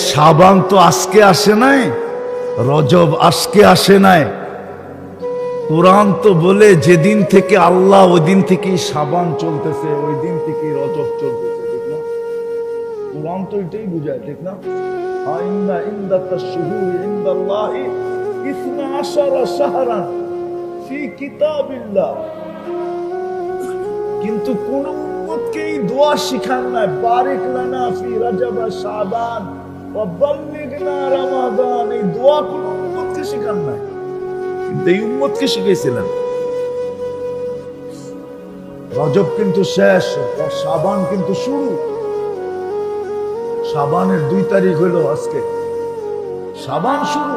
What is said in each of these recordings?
শাবান তো আজকে আসে নাই, রজব আজকে আসে নাই। কোরআন তো বলে যেদিন থেকে আল্লাহ ওই দিন থেকেই শাবান চলতেছে, ওই দিন থেকেই রজব চলতেছে, ঠিক না? কোরআন তো এটাই বুঝায়, ঠিক না? ইন্না ইন্দাতাশ শুহুরি ইনদাল্লাহি 12 শাহরান ফি কিতাবিল্লাহ। কিন্তু কোন উম্মতকে এই দোয়া শিখান নাই, বারিক লানা ফি রজব শাবান ওয়া বাল্লিগনা রমাদান। এই দোয়া কোন উম্মতকে শিখান নাই, কিন্তু এই উম্মতকে শিখাইছিলেন। রজব কিন্তু শেষ, শাবান কিন্তু শুরু। শাবানের 2 তারিখ হলো আজকে, শাবান শুরু।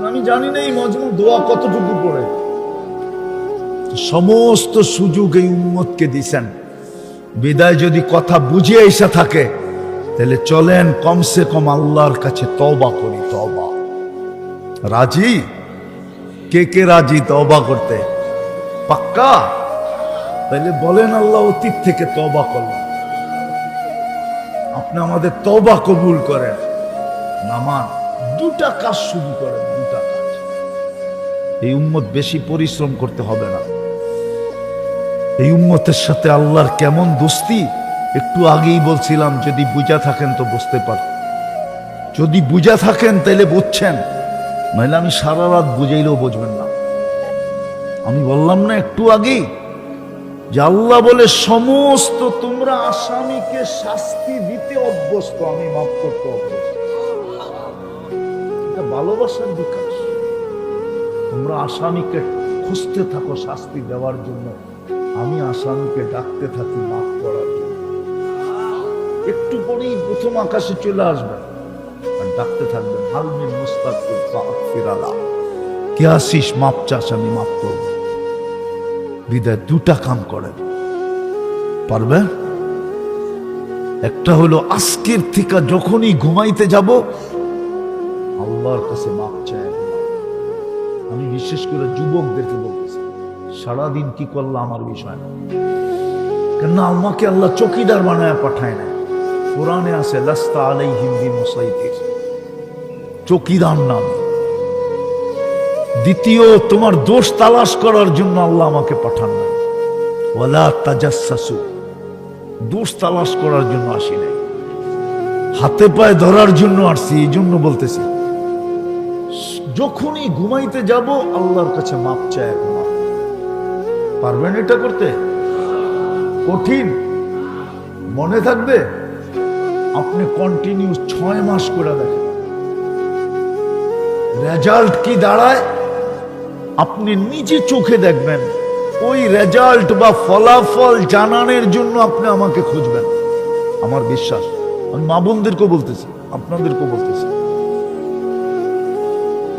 আমি জানি না এই মজমু দোয়া কতটুকু পড়ে। সমস্ত সুযোগ এই উম্মতকে দিছেন। বিদায় যদি কথা বুঝে এসে থাকে, তাহলে চলেন কমসে কম আল্লাহর কাছে তওবা করি। তওবা রাজি? কে কে রাজি তওবা করতে? পাক্কা? তাহলে বলেন আল্লাহ অতীত থেকে তওবা করলাম, আপনি আমাদের তওবা কবুল করেন। নামান 2টা কাজ শুরু করেন, 2টা কাজ। এই উম্মত বেশি পরিশ্রম করতে হবে না। এই উম্মতের সাথে আল্লাহর কেমন দোস্তি একটু আগেই বলছিলাম। যদি বুঝা থাকেন তো বুঝতে পারেন, যদি বুঝা থাকেন তাহলে বুঝছেন, নইলে আমি সারা রাত বুঝাইলেও বুঝবেন না। আমি বললাম না একটু আগেই যে আল্লাহ বলে সমস্ত তোমরা আসামিকে শাস্তি দিতে অভ্যস্ত, আমি মাফ করতে অভ্যস্ত। এটা ভালোবাসার বিকাশ। তোমরা আসামিকে খুঁজতে থাকো শাস্তি দেওয়ার জন্য, আমি আসামিকে ডাকতে থাকি মাফ করার জন্য। একটু পরেই প্রথম আকাশে চলে আসবেন আর ডাকতে থাকবেন, হালমিন মুস্তাগফির ফাগফির আলা, কে আসিস মাপ চাস, আমি মাফ করব। বিদায় 2টা কাম করেন, পারবেন? একটা হলো আজকের থেকে যখনই ঘুমাইতে যাব আল্লাহর কাছে মাপ চাই। আমি বিশেষ করে যুবকদেরকে বলতেছি, সারাদিন কি করলাম আমার বিষয় না, কেন আমাকে আল্লাহ চৌকিদার বানায় পাঠায় না। কোরআনে আছে লাস্তা আলাইহিম বিমুসাইতির, চৌকিদার নাম। দ্বিতীয়, তোমার দোষ তালাশ করার জন্য আল্লাহ আমাকে পাঠান না। ওয়ালা তাজাসসু, দোষ তালাশ করার জন্য আসি নাই, হাতে পায়ে ধরার জন্য আসছি। এই জন্য বলতেছি যখনই ঘুমাইতে যাব আল্লাহর কাছে মাপ চাই। পারবেন এটা করতে? কঠিন মনে থাকবে? আপনি কন্টিনিউ 6 মাস করে দেখেন, রেজাল্ট কি দাঁড়ায় আপনি নিজে চোখে দেখবেন। ওই রেজাল্ট বা ফলাফল জানানোর জন্য আপনি আমাকে খুঁজবেন, আমার বিশ্বাস। আমি মা বোনদেরকেও বলতেছি, আপনাদেরকেও বলতেছি।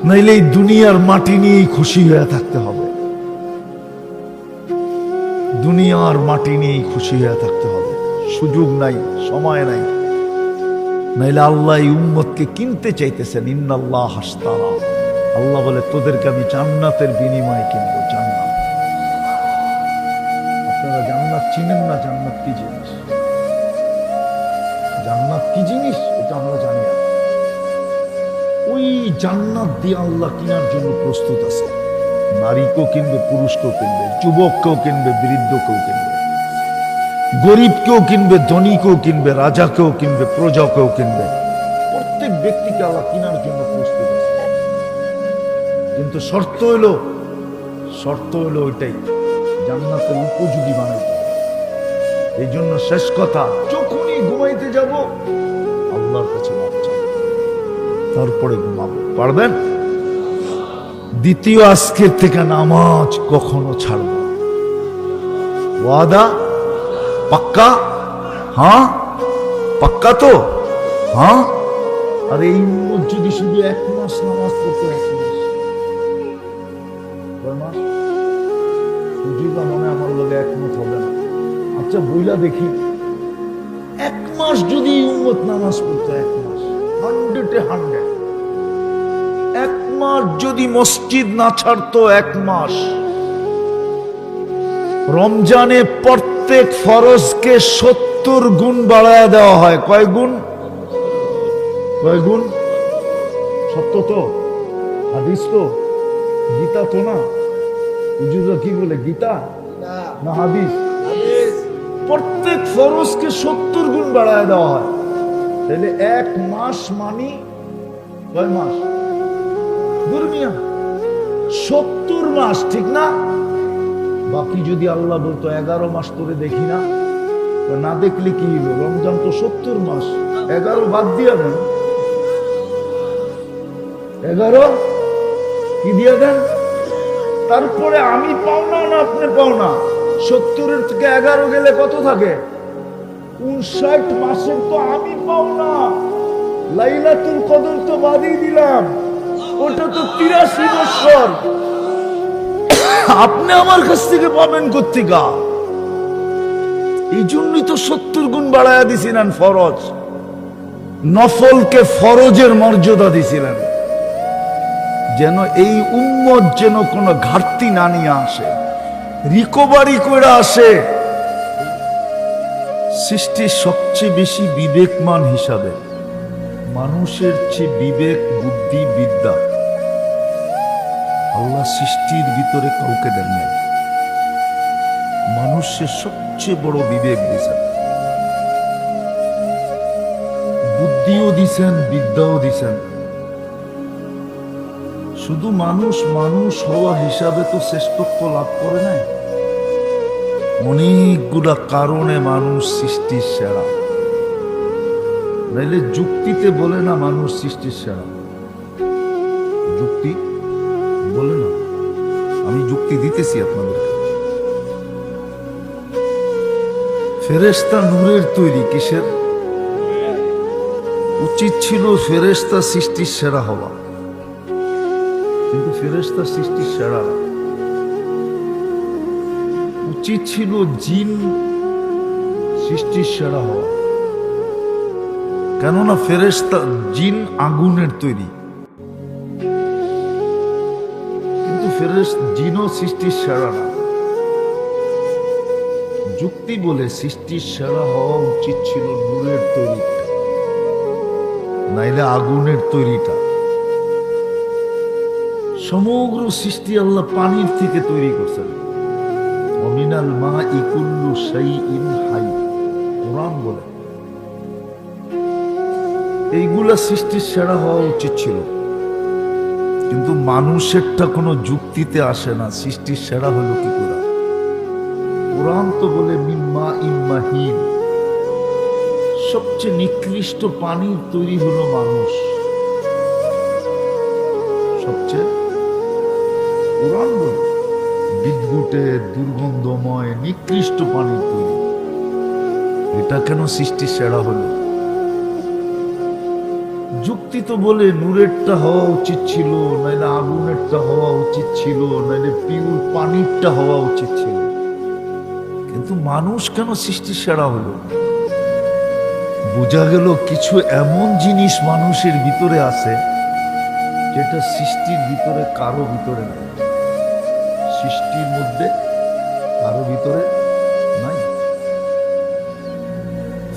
নাইলে এই দুনিয়ার মাটি নিয়েই খুশি হয়ে থাকতে হবে, দুনিয়ার মাটি নিয়েই খুশি হয়ে থাকতে হবে। সুযোগ নাই, সময় নাই। নাইলে আল্লাহ এই উম্মতকে কিনতে চাইতেছেন। ইন্নাল্লাহ হাশতারা, আল্লাহ বলে তোদেরকে আমি জান্নাতের বিনিময়ে কিনবো। জান্নাত, আপনারা জান্নাত চিনেন না? জান্নাত কি জিনিস? জান্নাত কি জিনিস এটা আমরা জানি না। ওই জান্নাত দিয়ে আল্লাহ কেনার জন্য প্রস্তুত আছে। নারীকেও কিনবে, পুরুষকেও কিনবে, যুবককেও কিনবে, বৃদ্ধকেও কিনবে, গরিবকেও কিনবে, ধনীকেও কিনবে, রাজাকেও কিনবে, প্রজাকেও কিনবে। প্রত্যেক ব্যক্তিকে আল্লাহ কেনার জন্য প্রস্তুত আছে। কিন্তু শর্ত হলো ওইটাই, জান্নাতের উপযোগী বানাইতে হবে। এই জন্য শেষ কথা, যখনই ঘুমাইতে যাব আল্লাহর কাছে মাপ চাই, তারপরে ঘুমাবো। পারবেন? দ্বিতীয়, আজকের থেকে নামাজ কখনো ছাড়ব না। ওয়াদা? পাক্কা? হ্যাঁ পাক্কা তো? হ্যাঁ। আর এই উম্মত যদি শুধু 1 মাস নামাজ পড়তো, 1 মাস, কয় মাস? বুঝিবা মনে আমার লোকে একমত হবে না। আচ্ছা বইলা দেখি, 1 মাস যদি উম্মত নামাজ পড়তো, 1 মাস, 100-এ 100, 1 মাস যদি মসজিদ না ছাড়তো, 1 মাস। রমজানে প্রত্যেক ফরজকে 70 গুণ বাড়ায় দেওয়া হয়। কয় গুণ? কয় গুণ? সত্য তো, হাদিস তো, গীতা তো না? হুজুররা কি বলে, গীতা না হাদিস? প্রত্যেক ফরজকে 70 গুণ বাড়ায় দেওয়া হয়। তাহলে এক মাস মানি কয় মাস? দুর্মিয়া 70 মাস, ঠিক না? বাকি যদি আল্লাহ বলতো 11 মাস তোরে দেখি না, না দেখলে কি হলো? রমজান তো 70 মাস, 11 বাদ দিয়া দেন, 11 কি দিয়ে দেন? তারপরে আমি পাওনা না আপনি পাওনা? 70 থেকে 11 গেলে কত থাকে? 59 মাসের তো আমি পাওনা। লাইলাতুল কদর তো বাদই দিলাম, ওটা তো 83 বছর। আপনি আমার কাছ থেকে পাবেন কোত্থেকা? এই জন্যই তো 70 গুণ বাড়ায়া দিছিলেন ফরজ, নফলকে ফরজের মর্যাদা দিছিলেন, যেন এই উম্মত যেন কোনো ঘাটতি না নিয়ে আসে, রিকভারি করে আসে। সৃষ্টির সবচেয়ে বেশি বিবেকমান হিসাবে মানুষের চেয়ে বিবেক, বুদ্ধি, বিদ্যা আল্লাহ সৃষ্টির ভিতরে কাউকে দেন নাই। মানুষের সবচেয়ে বড় বিবেক দিয়েছেন, বুদ্ধিও দিছেন, বিদ্যাও দিছেন। শুধু মানুষ মানুষ হওয়া হিসাবে তো শ্রেষ্ঠত্ব লাভ করে নাই, অনেকগুলা কারণে মানুষ সৃষ্টির সেরা। নাইলে যুক্তিতে বলে না মানুষ সৃষ্টির সেরা, যুক্তি বলে না। আমি যুক্তি দিতেছি আপনাদেরকে। ফেরেশতা নূরের তৈরি, কিসের? উচিত ছিল ফেরেশতা সৃষ্টির সেরা হওয়া, কিন্তু ফেরেশতা সৃষ্টির সেরা না। উচিত ছিল জিন সৃষ্টির সেরা হওয়া, কেননা ফেরেশতা জিন আগুনের তৈরি, কিন্তু জিনও সৃষ্টির সেরা না। যুক্তি বলে সৃষ্টির সেরা হওয়া উচিত ছিল নূরের তৈরিটা, নাইলে আগুনের তৈরিটা। সমগ্র সৃষ্টি আল্লাহ পানির থেকে তৈরি করছেন। ওমিনাল মাই কুল্লু শাইইন হাই, কোরআন বলে। এইগুলা সৃষ্টির সেরা হওয়া উচিত ছিল, কিন্তু মানুষেরটা কোনো যুক্তিতে আসে না। সৃষ্টির সেরা হলো কি করে? কোরআন তো বলে মিম্মা ইম্মাহিন, সবচেয়ে নিকৃষ্ট পানির তৈরি হলো মানুষ। সবচেয়ে, কোরআন বলে বিদ্যুটে দুর্গন্ধময় নিকৃষ্ট পানির তৈরি, এটা কেন সৃষ্টির সেরা হলো? যুক্তি তো বলে নূরেরটা হওয়া উচিত ছিল, নাইলে আগুনেরটা হওয়া উচিত ছিল, নাইলে পিউর পানিরটা হওয়া উচিত ছিল, কিন্তু মানুষ কেন সৃষ্টির সেরা হলো? বোঝা গেল কিছু এমন জিনিস মানুষের ভিতরে আছে যেটা সৃষ্টির ভিতরে কারো ভিতরে নাই, সৃষ্টির মধ্যে কারো ভিতরে নাই।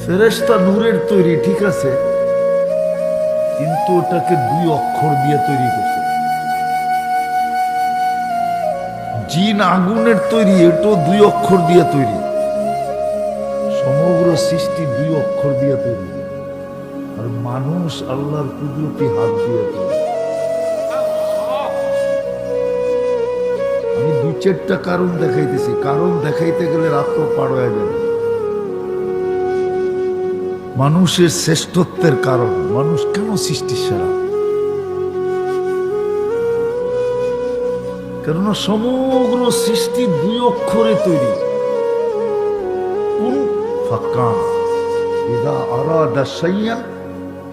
ফেরেশতা নূরের তৈরি, ঠিক আছে, কিন্তু ওটাকে 2 অক্ষর দিয়ে তৈরি করছে। জিন আগুনের তৈরি, এটাও 2 অক্ষর দিয়ে তৈরি। সমগ্র সৃষ্টি 2 অক্ষর দিয়ে তৈরি, আর মানুষ আল্লাহর কুদরতি হাত দিয়ে তৈরি। আমি 2-4টা কারণ দেখাইতেছি, কারণ দেখাইতে গেলে রাত্র পার হয়ে যাবে। মানুষের শ্রেষ্ঠত্বের কারণ, মানুষ কেন সৃষ্টির সেরা? কেননা সমগ্র সৃষ্টি 2 অক্ষরে তৈরি। কুন ফাকান, ইযা আরাদা শাইআন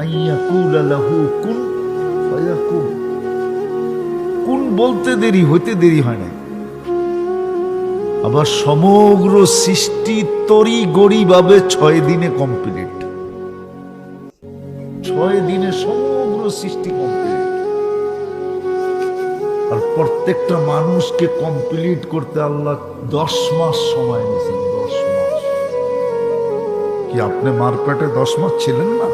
আন ইয়াকুলা লাহু কুন ফায়াকুন। কুন বলতে দেরি, হইতে দেরি হয় না। আবার সমগ্র সৃষ্টি তরি গড়ি ভাবে 6 দিনে কমপ্লিট। 6 দিনে সমগ্র সৃষ্টি কমপ্লিট। আর প্রত্যেকটা মানুষকে কমপ্লিট করতে আল্লাহ 10 মাস সময় নিয়েছেন। 10 মাস। কি আপনি মার পেটে 10 মাস ছিলেন না?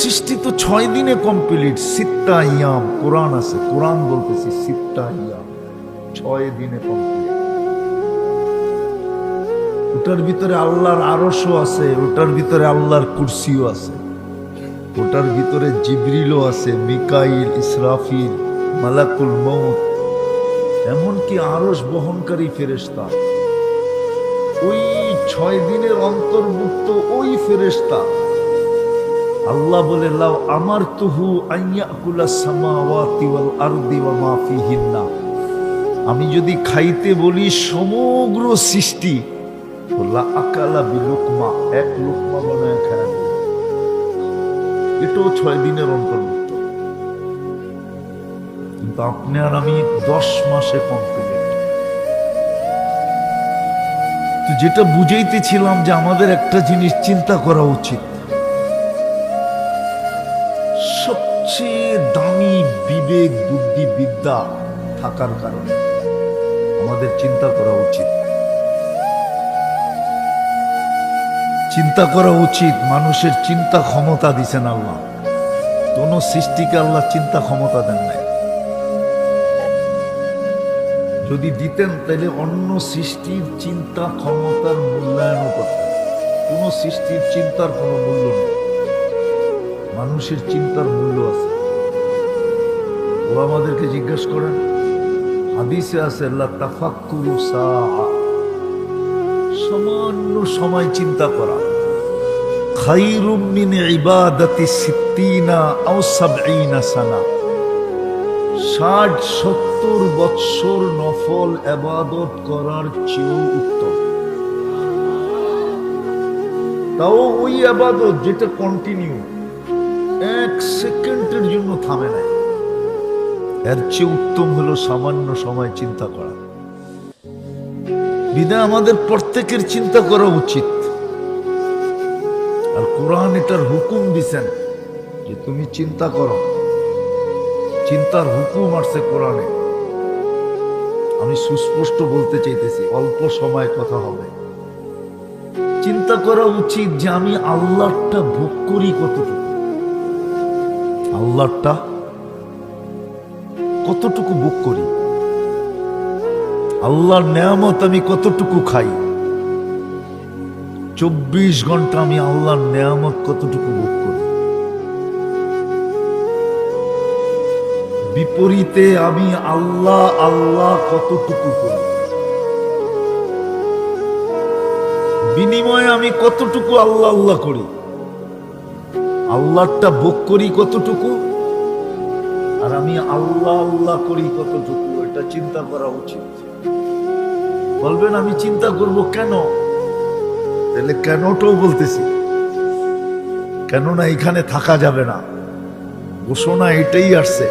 সৃষ্টি তো 6 দিনে কমপ্লিট। সিত্তা ইয়াম কোরআন আছে, কোরআন বলতেছি সিত্তা ইয়াম, 6 দিনে কমপ্লিট। ওটার ভিতরে আল্লাহর আরশও আছে, ওটার ভিতরে আল্লাহর কুরসিও আছে, ওটার ভিতরে জিবরিলও আছে, মিকাইল, ইসরাফিল, মালাকুল মউত, এমনকি আরশ বহনকারী ফেরেশতা। ওই 6 দিনের অন্তর্ভুক্ত ওই ফেরেশতা। আল্লাহ বলে লাউ আমারতুহু আইয়াকুলাস সামাওয়াতি ওয়াল আরদি ওয়া মা ফিহিন্না, আমি যদি খাইতে বলি সমগ্র সৃষ্টি, লা আকালা বিলুকমা, এক লুকমা বানায় খায়। এটাও 6 দিনের অন্তর্ভুক্ত। কিন্তু আপনি আর আমি 10 মাসে কমপ্লিট। তো যেটা বুঝাইতেছিলাম যে আমাদের একটা জিনিস চিন্তা করা উচিত, সবচেয়ে দামি বিবেক বুদ্ধি বিদ্যা থাকার কারণে আমাদের চিন্তা করা উচিত। চিন্তা করা উচিত। মানুষের চিন্তা ক্ষমতা দিছেন আল্লাহ, কোন সৃষ্টিকে আল্লাহ চিন্তা ক্ষমতা দেন নাই। যদি দিতেন তাহলে অন্য সৃষ্টির চিন্তা ক্ষমতার মূল্যায়ন করতেন। কোন সৃষ্টির চিন্তার কোনো মূল্য নেই, মানুষের চিন্তার মূল্য আছে। ও আমাদেরকে জিজ্ঞেস করেন, হাদিসে আছে আল্লাহ তাফাক্কুরু সাআ, সামান্য সময় চিন্তা করা, খায়রুম মিন ইবাদাতি 60 আও 70 সানা, 60-70 বৎসর নফল ইবাদত করার চেয়েও উত্তম। তাও ওই ইবাদত যেটা কন্টিনিউ, 1 সেকেন্ডের জন্য থামে না, এর চেয়ে উত্তম হলো সামান্য সময় চিন্তা করা। বিধায় আমাদের প্রত্যেকের চিন্তা করা উচিত। আর কোরআন এটার হুকুম দিছেন যে তুমি চিন্তা করো, চিন্তার হুকুম আসছে কোরআনে। আমি সুস্পষ্ট বলতে চাইতেছি, অল্প সময় কথা হবে। চিন্তা করা উচিত যে আমি আল্লাহটা ভোগ করি কতটুকু, আল্লাহটা কতটুকু ভোগ করি, আল্লাহর নেয়ামত আমি কতটুকু খাই, 24 ঘন্টা আমি আল্লাহর নেয়ামত কতটুকু ভোগ করি। বিপরীতে আমি আল্লাহ আল্লাহ কতটুকু করি, বিনিময়ে আমি কতটুকু আল্লাহ আল্লাহ করি, আল্লাহটা ভোগ করি কতটুকু, আর আমি আল্লাহ আল্লাহ করি কতটুকু। এটা চিন্তা করা উচিত। বলবেন আমি চিন্তা করব কেন? তাহলে কেনটাও বলতেছি। কেননা এখানে থাকা যাবে না, ঘোষণা এটাই আসছে,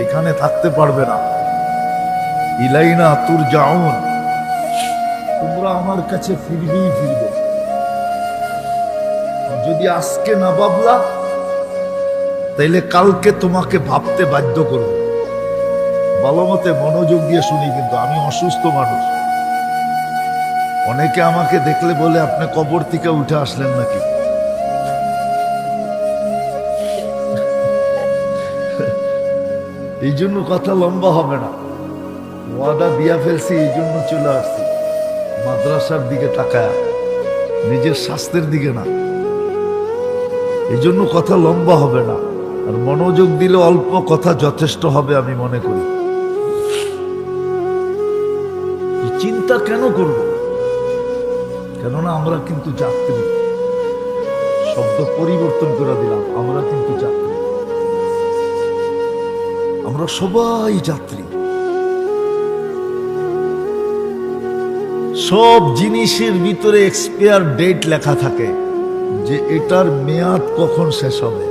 এখানে থাকতে পারবে না। ইলাইনা তুরজাউন, তোমরা আমার কাছে ফিরবেই ফিরবে। যদি আজকে না ভাবলা তাইলে কালকে তোমাকে ভাবতে বাধ্য করবে। ভালো মতে মনোযোগ দিয়ে শুনি, কিন্তু আমি অসুস্থ মানুষ। অনেকে আমাকে দেখলে বলে আপনি কবর থেকে উঠে আসলেন নাকি। এই জন্য কথা লম্বা হবে না, ওয়াদা দিয়া ফেলছি, এই জন্য চলে আসছি মাদ্রাসার দিকে তাকায়া, নিজের স্বাস্থ্যের দিকে না। এই জন্য কথা লম্বা হবে না, আর মনোযোগ দিলে অল্প কথা যথেষ্ট হবে আমি মনে করি। চিন্তা কেন করব? কেননা আমরা কিন্তু যাত্রী। শব্দ পরিবর্তন করে দিলাম, আমরা কিন্তু যাত্রী। আমরা সবাই যাত্রী। সব জিনিসের ভিতরে এক্সপায়ার ডেট লেখা থাকে, যে এটার মেয়াদ কখন শেষ হবে।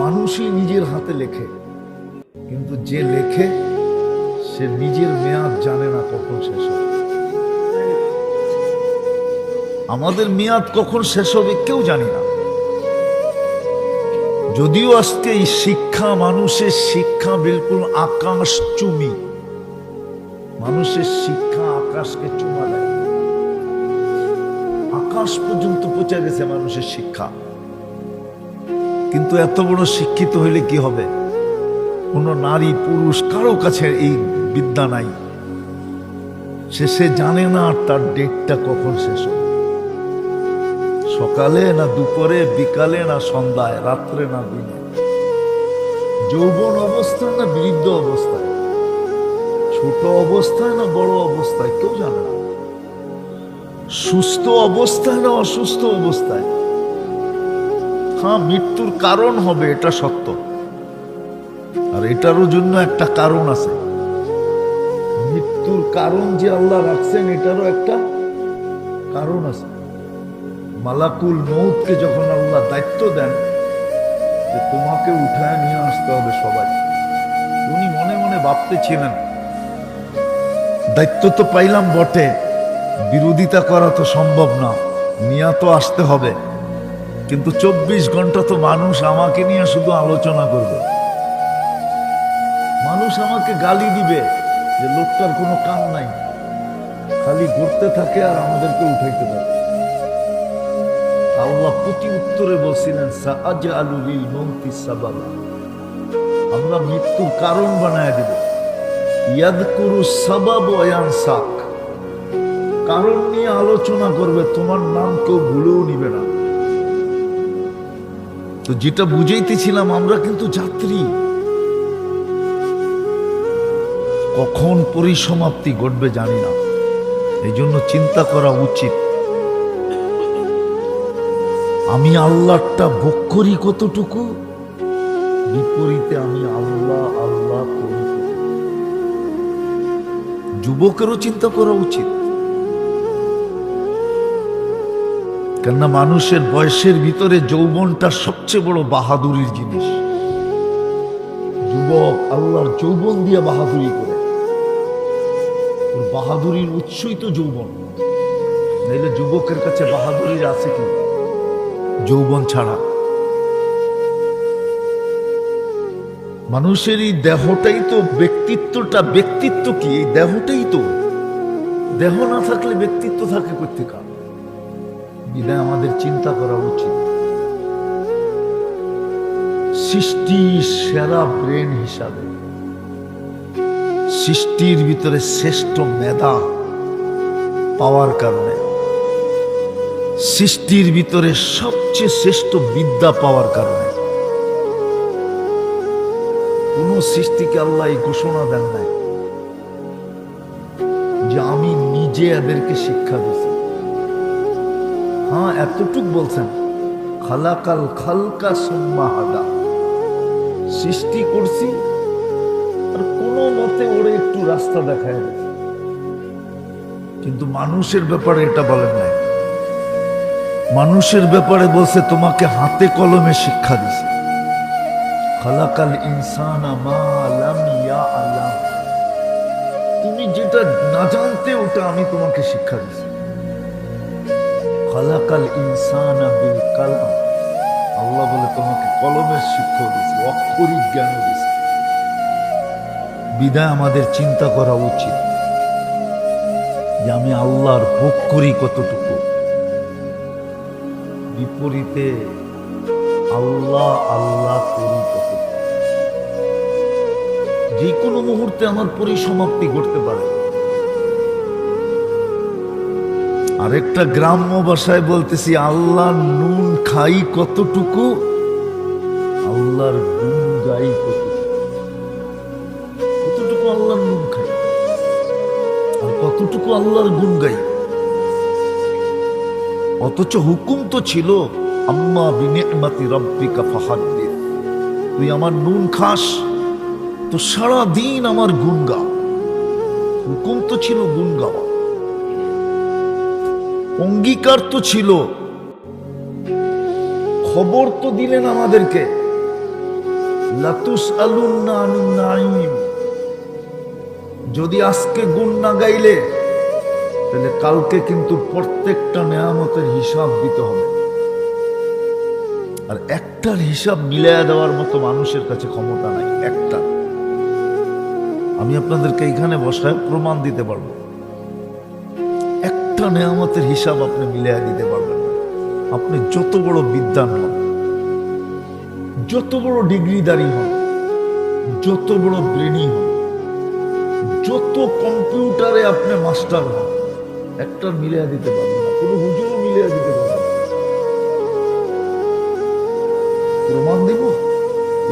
মানুষই নিজের হাতে লেখে, কিন্তু যে লেখে সে নিজের মেয়াদ জানে না কখন শেষ হবে। আমাদের মেয়াদ কখন শেষ হবে কেউ জানি না। যদিও আজকে এই শিক্ষা, মানুষের শিক্ষা বিলকুল আকাশ চুমি, মানুষের শিক্ষা আকাশকে চুমা দেয়, আকাশ পর্যন্ত পৌঁছে গেছে মানুষের শিক্ষা। কিন্তু এত বড় শিক্ষিত হইলে কি হবে? কোনো নারী পুরুষ কারো কাছে এই বিদ্যা নাই। সে জানে না তার ডেটটা কখন শেষ হবে, সকালে না দুপুরে, বিকালে না সন্ধ্যায়, রাত্রে না দিনে, যৌবন অবস্থায় না বৃদ্ধ অবস্থায়, ছোট অবস্থায় না বড় অবস্থায়, কেউ জানে না। সুস্থ অবস্থায় না অসুস্থ অবস্থায়। হ্যাঁ, মৃত্যুর কারণ হবে, এটা সত্য। আর এটারও জন্য একটা কারণ আছে। মৃত্যুর কারণ যে আল্লাহ রাখছেন, এটারও একটা কারণ আছে। মালাকুল মউতকে যখন আল্লাহ দায়িত্ব দেন যে তোমাকে উঠায় নিয়ে আসতে হবে সবাই, উনি মনে মনে ভাবতেছিলেন দায়িত্ব তো পাইলাম বটে, বিরোধিতা করা তো সম্ভব না, নিয়ে তো আসতে হবে, কিন্তু 24 ঘন্টা তো মানুষ আমাকে নিয়ে শুধু আলোচনা করবে, মানুষ আমাকে গালি দিবে যে লোকটার কোনো কাম নাই, খালি ঘুরতে থাকে আর আমাদেরকে উঠাইতে থাকে। আল্লাহ প্রতি উত্তরে বলছিলেন সাআজআলু লিল মাউতি সাবাবা, আমরা মৃত্যুর কারণ বানায় দেব। ইয়াদকুরু সাবাব ওয়া ইয়ানসাক, কারণ নিয়ে আলোচনা করবে, তোমার নাম কেউ ভুলেও নিবে না। তো যেটা বুঝাইতেছিলাম, আমরা কিন্তু যাত্রী, কখন পরিসমাপ্তি ঘটবে জানি না। এই জন্য চিন্তা করা উচিত, আমি আল্লাহটা ভোগ করি কতটুকু, বিপরীতে আমি আল্লাহ আল্লাহ করি। যুবকেরও চিন্তা করা উচিত, কেননা মানুষের বয়সের ভিতরে যৌবনটা সবচেয়ে বড় বাহাদুরির জিনিস। যুবক আল্লাহর যৌবন দিয়ে বাহাদুরি করে, ওর বাহাদুরির উৎসই তো যৌবন। নাইলে যুবকের কাছে বাহাদুরির আছে কি যৌবন ছাড়া? মানুষের এই দেহটাই তো ব্যক্তিত্বটা। ব্যক্তিত্ব কি? এই দেহটাই তো। দেহ না থাকলে ব্যক্তিত্ব থাকে কোত্থেকে? বিধায় আমাদের চিন্তা করা উচিত, সৃষ্টির সেরা ব্রেন হিসাবে, সৃষ্টির ভিতরে শ্রেষ্ঠ মেধা পাওয়ার কারণে, সৃষ্টির ভিতরে সবচেয়ে শ্রেষ্ঠ বিদ্যা পাওয়ার কারণে কোন সৃষ্টিকে আল্লাহ এই ঘোষণা দেন নাই যে আমি নিজে এদেরকে শিক্ষা দিছি। হ্যাঁ, এতটুক বলছেন, খালাকাল খালকা সুম্মা হাদা, সৃষ্টি করছি আর কোনো মতে ওরে একটু রাস্তা দেখায় গেছে। কিন্তু মানুষের ব্যাপারে এটা বলেন নাই। মানুষের ব্যাপারে বলছে তোমাকে হাতে কলমে শিক্ষা দিছে। খালাকাল ইনসানা মা লাম ইয়ালাম, তুমি যেটা না জানতে ওটা আমি তোমাকে শিক্ষা দিছি। খালাকাল ইনসানা বিল কালাম, আল্লাহ বলে তোমাকে কলমের শিক্ষা দিছি, অক্ষরিক জ্ঞান দিছি। বিধায় আমাদের চিন্তা করা উচিত যে আমি আল্লাহর ভোগ করি কতটুকু, বিপরীতে আল্লাহ আল্লাহ করি কতটুকু। যে কোনো মুহূর্তে আমার পরিসমাপ্তি ঘটতে পারে। আরেকটা গ্রাম্য ভাষায় বলতেছি, আল্লাহ নুন খাই কতটুকু, আল্লাহর গুণ গাই কতটুকু। কতটুকু আল্লাহর নুন খাই আর কতটুকু আল্লাহর গুণ গাই। অথচ হুকুম তো ছিল আম্মা বিনিআমাতি রাব্বিকা ফাহাদ্দিস, তুই আমার নুন খাস তো সারা দিন আমার গুণ গা। হুকুম তো ছিল গুণ গাওয়া, অঙ্গীকার তো ছিল, খবর তো দিলেন আমাদেরকে, লাতুসআলুন্না আনিন নাঈম, যদি আজকে গুণ না গাইলে তাহলে কালকে কিন্তু প্রত্যেকটা নেয়ামতের হিসাব দিতে হবে। আর একটার হিসাব মিলাইয়া দেওয়ার মতো মানুষের কাছে ক্ষমতা নাই। একটা আমি আপনাদেরকে এখানে বসায় প্রমাণ দিতে পারবো, একটা নেয়ামতের হিসাব আপনি মিলাইয়া দিতে পারবেন না, আপনি যত বড় বিদ্বান হন। যত বড় ডিগ্রিদারি হন, যত বড় ব্রেনি হন, যত কম্পিউটারে আপনি মাস্টার হন, একটা মিলিয়ে দিতে পারবেন না, কোনো হুজুরও মিলিয়ে দিতে পারবেন না। প্রমাণ দেব।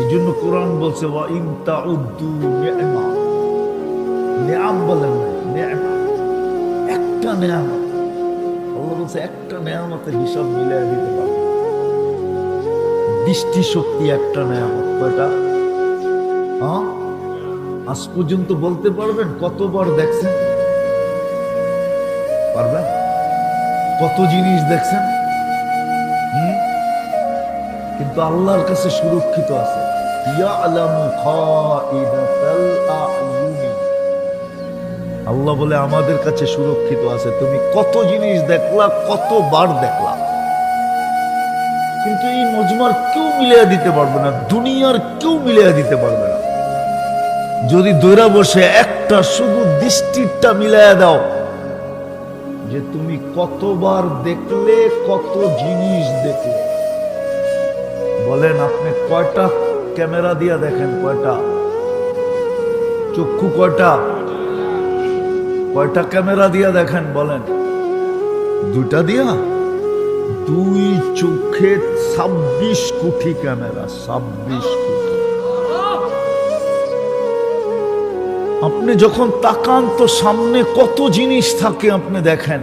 এই জন্য কোরআন বলছে ওয়া ইন তাউদ্দু নি'মা, নিয়াম বলেন না, নি'মা, একটা নিয়ামত। আল্লাহ বলছে একটা নিয়ামতের হিসাব মিলিয়ে দিতে পারবেন। দৃষ্টি শক্তি একটা নিয়ামত। কয়টা? হ্যাঁ, আজ পর্যন্ত বলতে পারবেন কতবার দেখছেন? পারবেন? কত জিনিস দেখছেন? কিন্তু আল্লাহর কাছে সুরক্ষিত আছে। ইয়ালামু খাইনাতাল আ'য়ুনি, আল্লাহ বলে আমাদের কাছে সুরক্ষিত আছে। তুমি কত জিনিস দেখলা, কতবার দেখলা, কিন্তু এই মজমার কেউ মিলিয়ে দিতে পারবে না, দুনিয়ার কেউ মিলিয়ে দিতে পারবে না। যদি দৈরা বসে একটা শুধু দৃষ্টিটা মিলাইয়া দাও যে তুমি কতবার দেখলে, কত জিনিস দেখলে। বলেন আপনি কয়টা ক্যামেরা দিয়া দেখেন? কয়টা চক্ষু? কয়টা কয়টা ক্যামেরা দিয়া দেখেন? বলেন। দুইটা দিয়া? দুই চোখে 26 কোটি ক্যামেরা, 26 কোটি। আপনি যখন তাকান তো সামনে কত জিনিস থাকে আপনি দেখেন।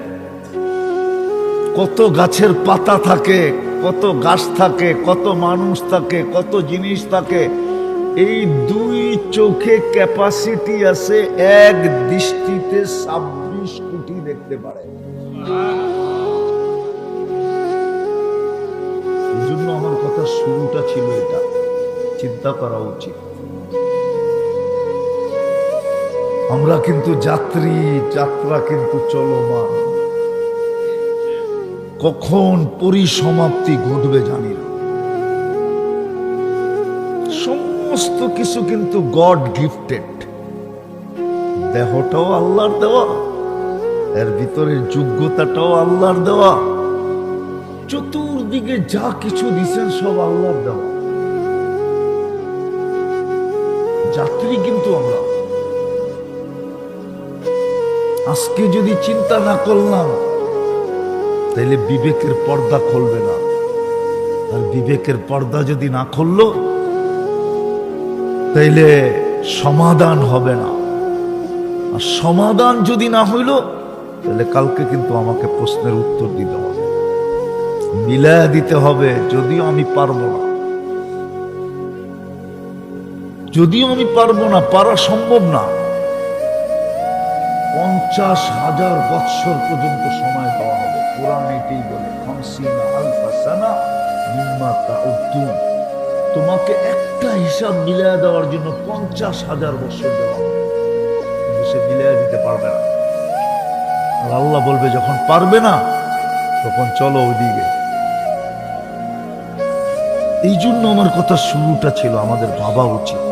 কত গাছের পাতা থাকে, কত গাছ থাকে, কত মানুষ থাকে, কত জিনিস থাকে। এই দুই চোখে ক্যাপাসিটি আছে এক দৃষ্টিতে 26 কোটি দেখতে পারে। এই জন্য আমার কথা শুরুটা ছিল এটা, চিন্তা করা উচিত। আমরা কিন্তু যাত্রী, যাত্রা কিন্তু চলমান। কখন পরিসমাপ্তি ঘটবে জানি না। সমস্ত কিছু কিন্তু গড গিফটেড। দেহটাও আল্লাহর দেওয়া, এর ভিতরে যোগ্যতাটাও আল্লাহর দেওয়া, চতুর্দিকে যা কিছু দিচ্ছেন সব আল্লাহর দেওয়া। যাত্রী কিন্তু আমরা। আজকে যদি চিন্তা না করলাম তাইলে বিবেকের পর্দা খুলবে না। আর বিবেকের পর্দা যদি না খুললো তাইলে সমাধান হবে না। আর সমাধান যদি না হইল তাহলে কালকে কিন্তু আমাকে প্রশ্নের উত্তর দিতে হবে, মিলায়া দিতে হবে। যদিও আমি পারবো না, যদিও আমি পারবো না, পারা সম্ভব না। 50,000 বৎসর পর্যন্ত সময় দেওয়া হবে। কোরআন এটাই বলে, 50 আলফা সানা মিম্মা তাউদ্দুন। তোমাকে একটা হিসাব মিলায়া দেওয়ার জন্য 50,000 বছর দেওয়া হবে, কিন্তু সে মিলায়া দিতে পারবে না। আর আল্লাহ বলবে যখন পারবে না তখন চলো ওইদিকে। এই জন্য আমার কথা শুরুটা ছিল আমাদের ভাবা উচিত,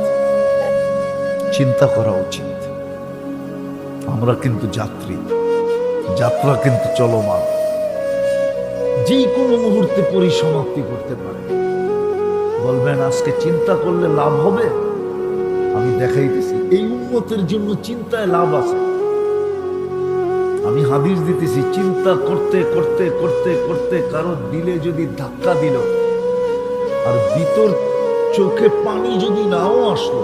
চিন্তা করা উচিত। আমরা কিন্তু যাত্রী, যাত্রা কিন্তু চলমান। যে কোনো মুহূর্তে পরিসমাপ্তি করতে পারে। বলবেন আজকে চিন্তা করলে লাভ হবে? আমি দেখাইতেছি এই উম্মতের জন্য চিন্তায় লাভ আছে। আমি হাদিস দিতেছি, চিন্তা করতে করতে করতে করতে কারো দিলে যদি ধাক্কা দিল আর ভিতর চোখে পানি যদি নাও আসলো,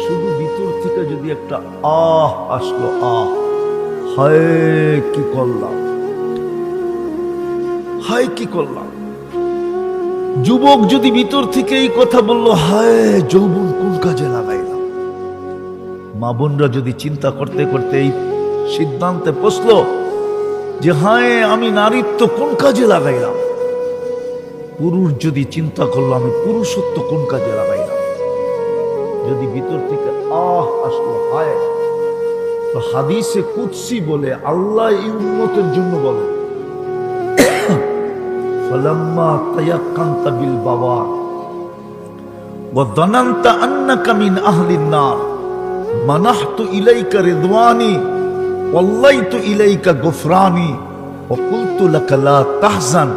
শুধু ভিতর থেকে যদি একটা আহ আসলো, আহ হায় কি করলাম, হায় কি করলাম। যুবক যদি ভিতর থেকে এই কথা বলল, হায় যৌবন কোন কাজে লাগাইলাম। মা বোনরা যদি চিন্তা করতে করতে এই সিদ্ধান্তে পৌঁছলো যে হায় আমি নারীত্ব কোন কাজে লাগাইলাম। পুরুষ যদি চিন্তা করলো আমি পুরুষত্ব কোন কাজে লাগাইলাম। যদি ভিতর থেকে আহ আসলো, হায়, তো হাদিসে কুদসি বলে আল্লাহ এই উম্মতের জন্য বলে, ফালাম্মা তায়াক্কানতা বিল বাবা ওয়া যানানতা আন্নাকা মিন আহলিন নার মানাহতু ইলাইকা রিদওয়ানি ওয়াল্লাইতু ইলাইকা গুফরানি ওয়া কুলতু লাকা লা তাহজান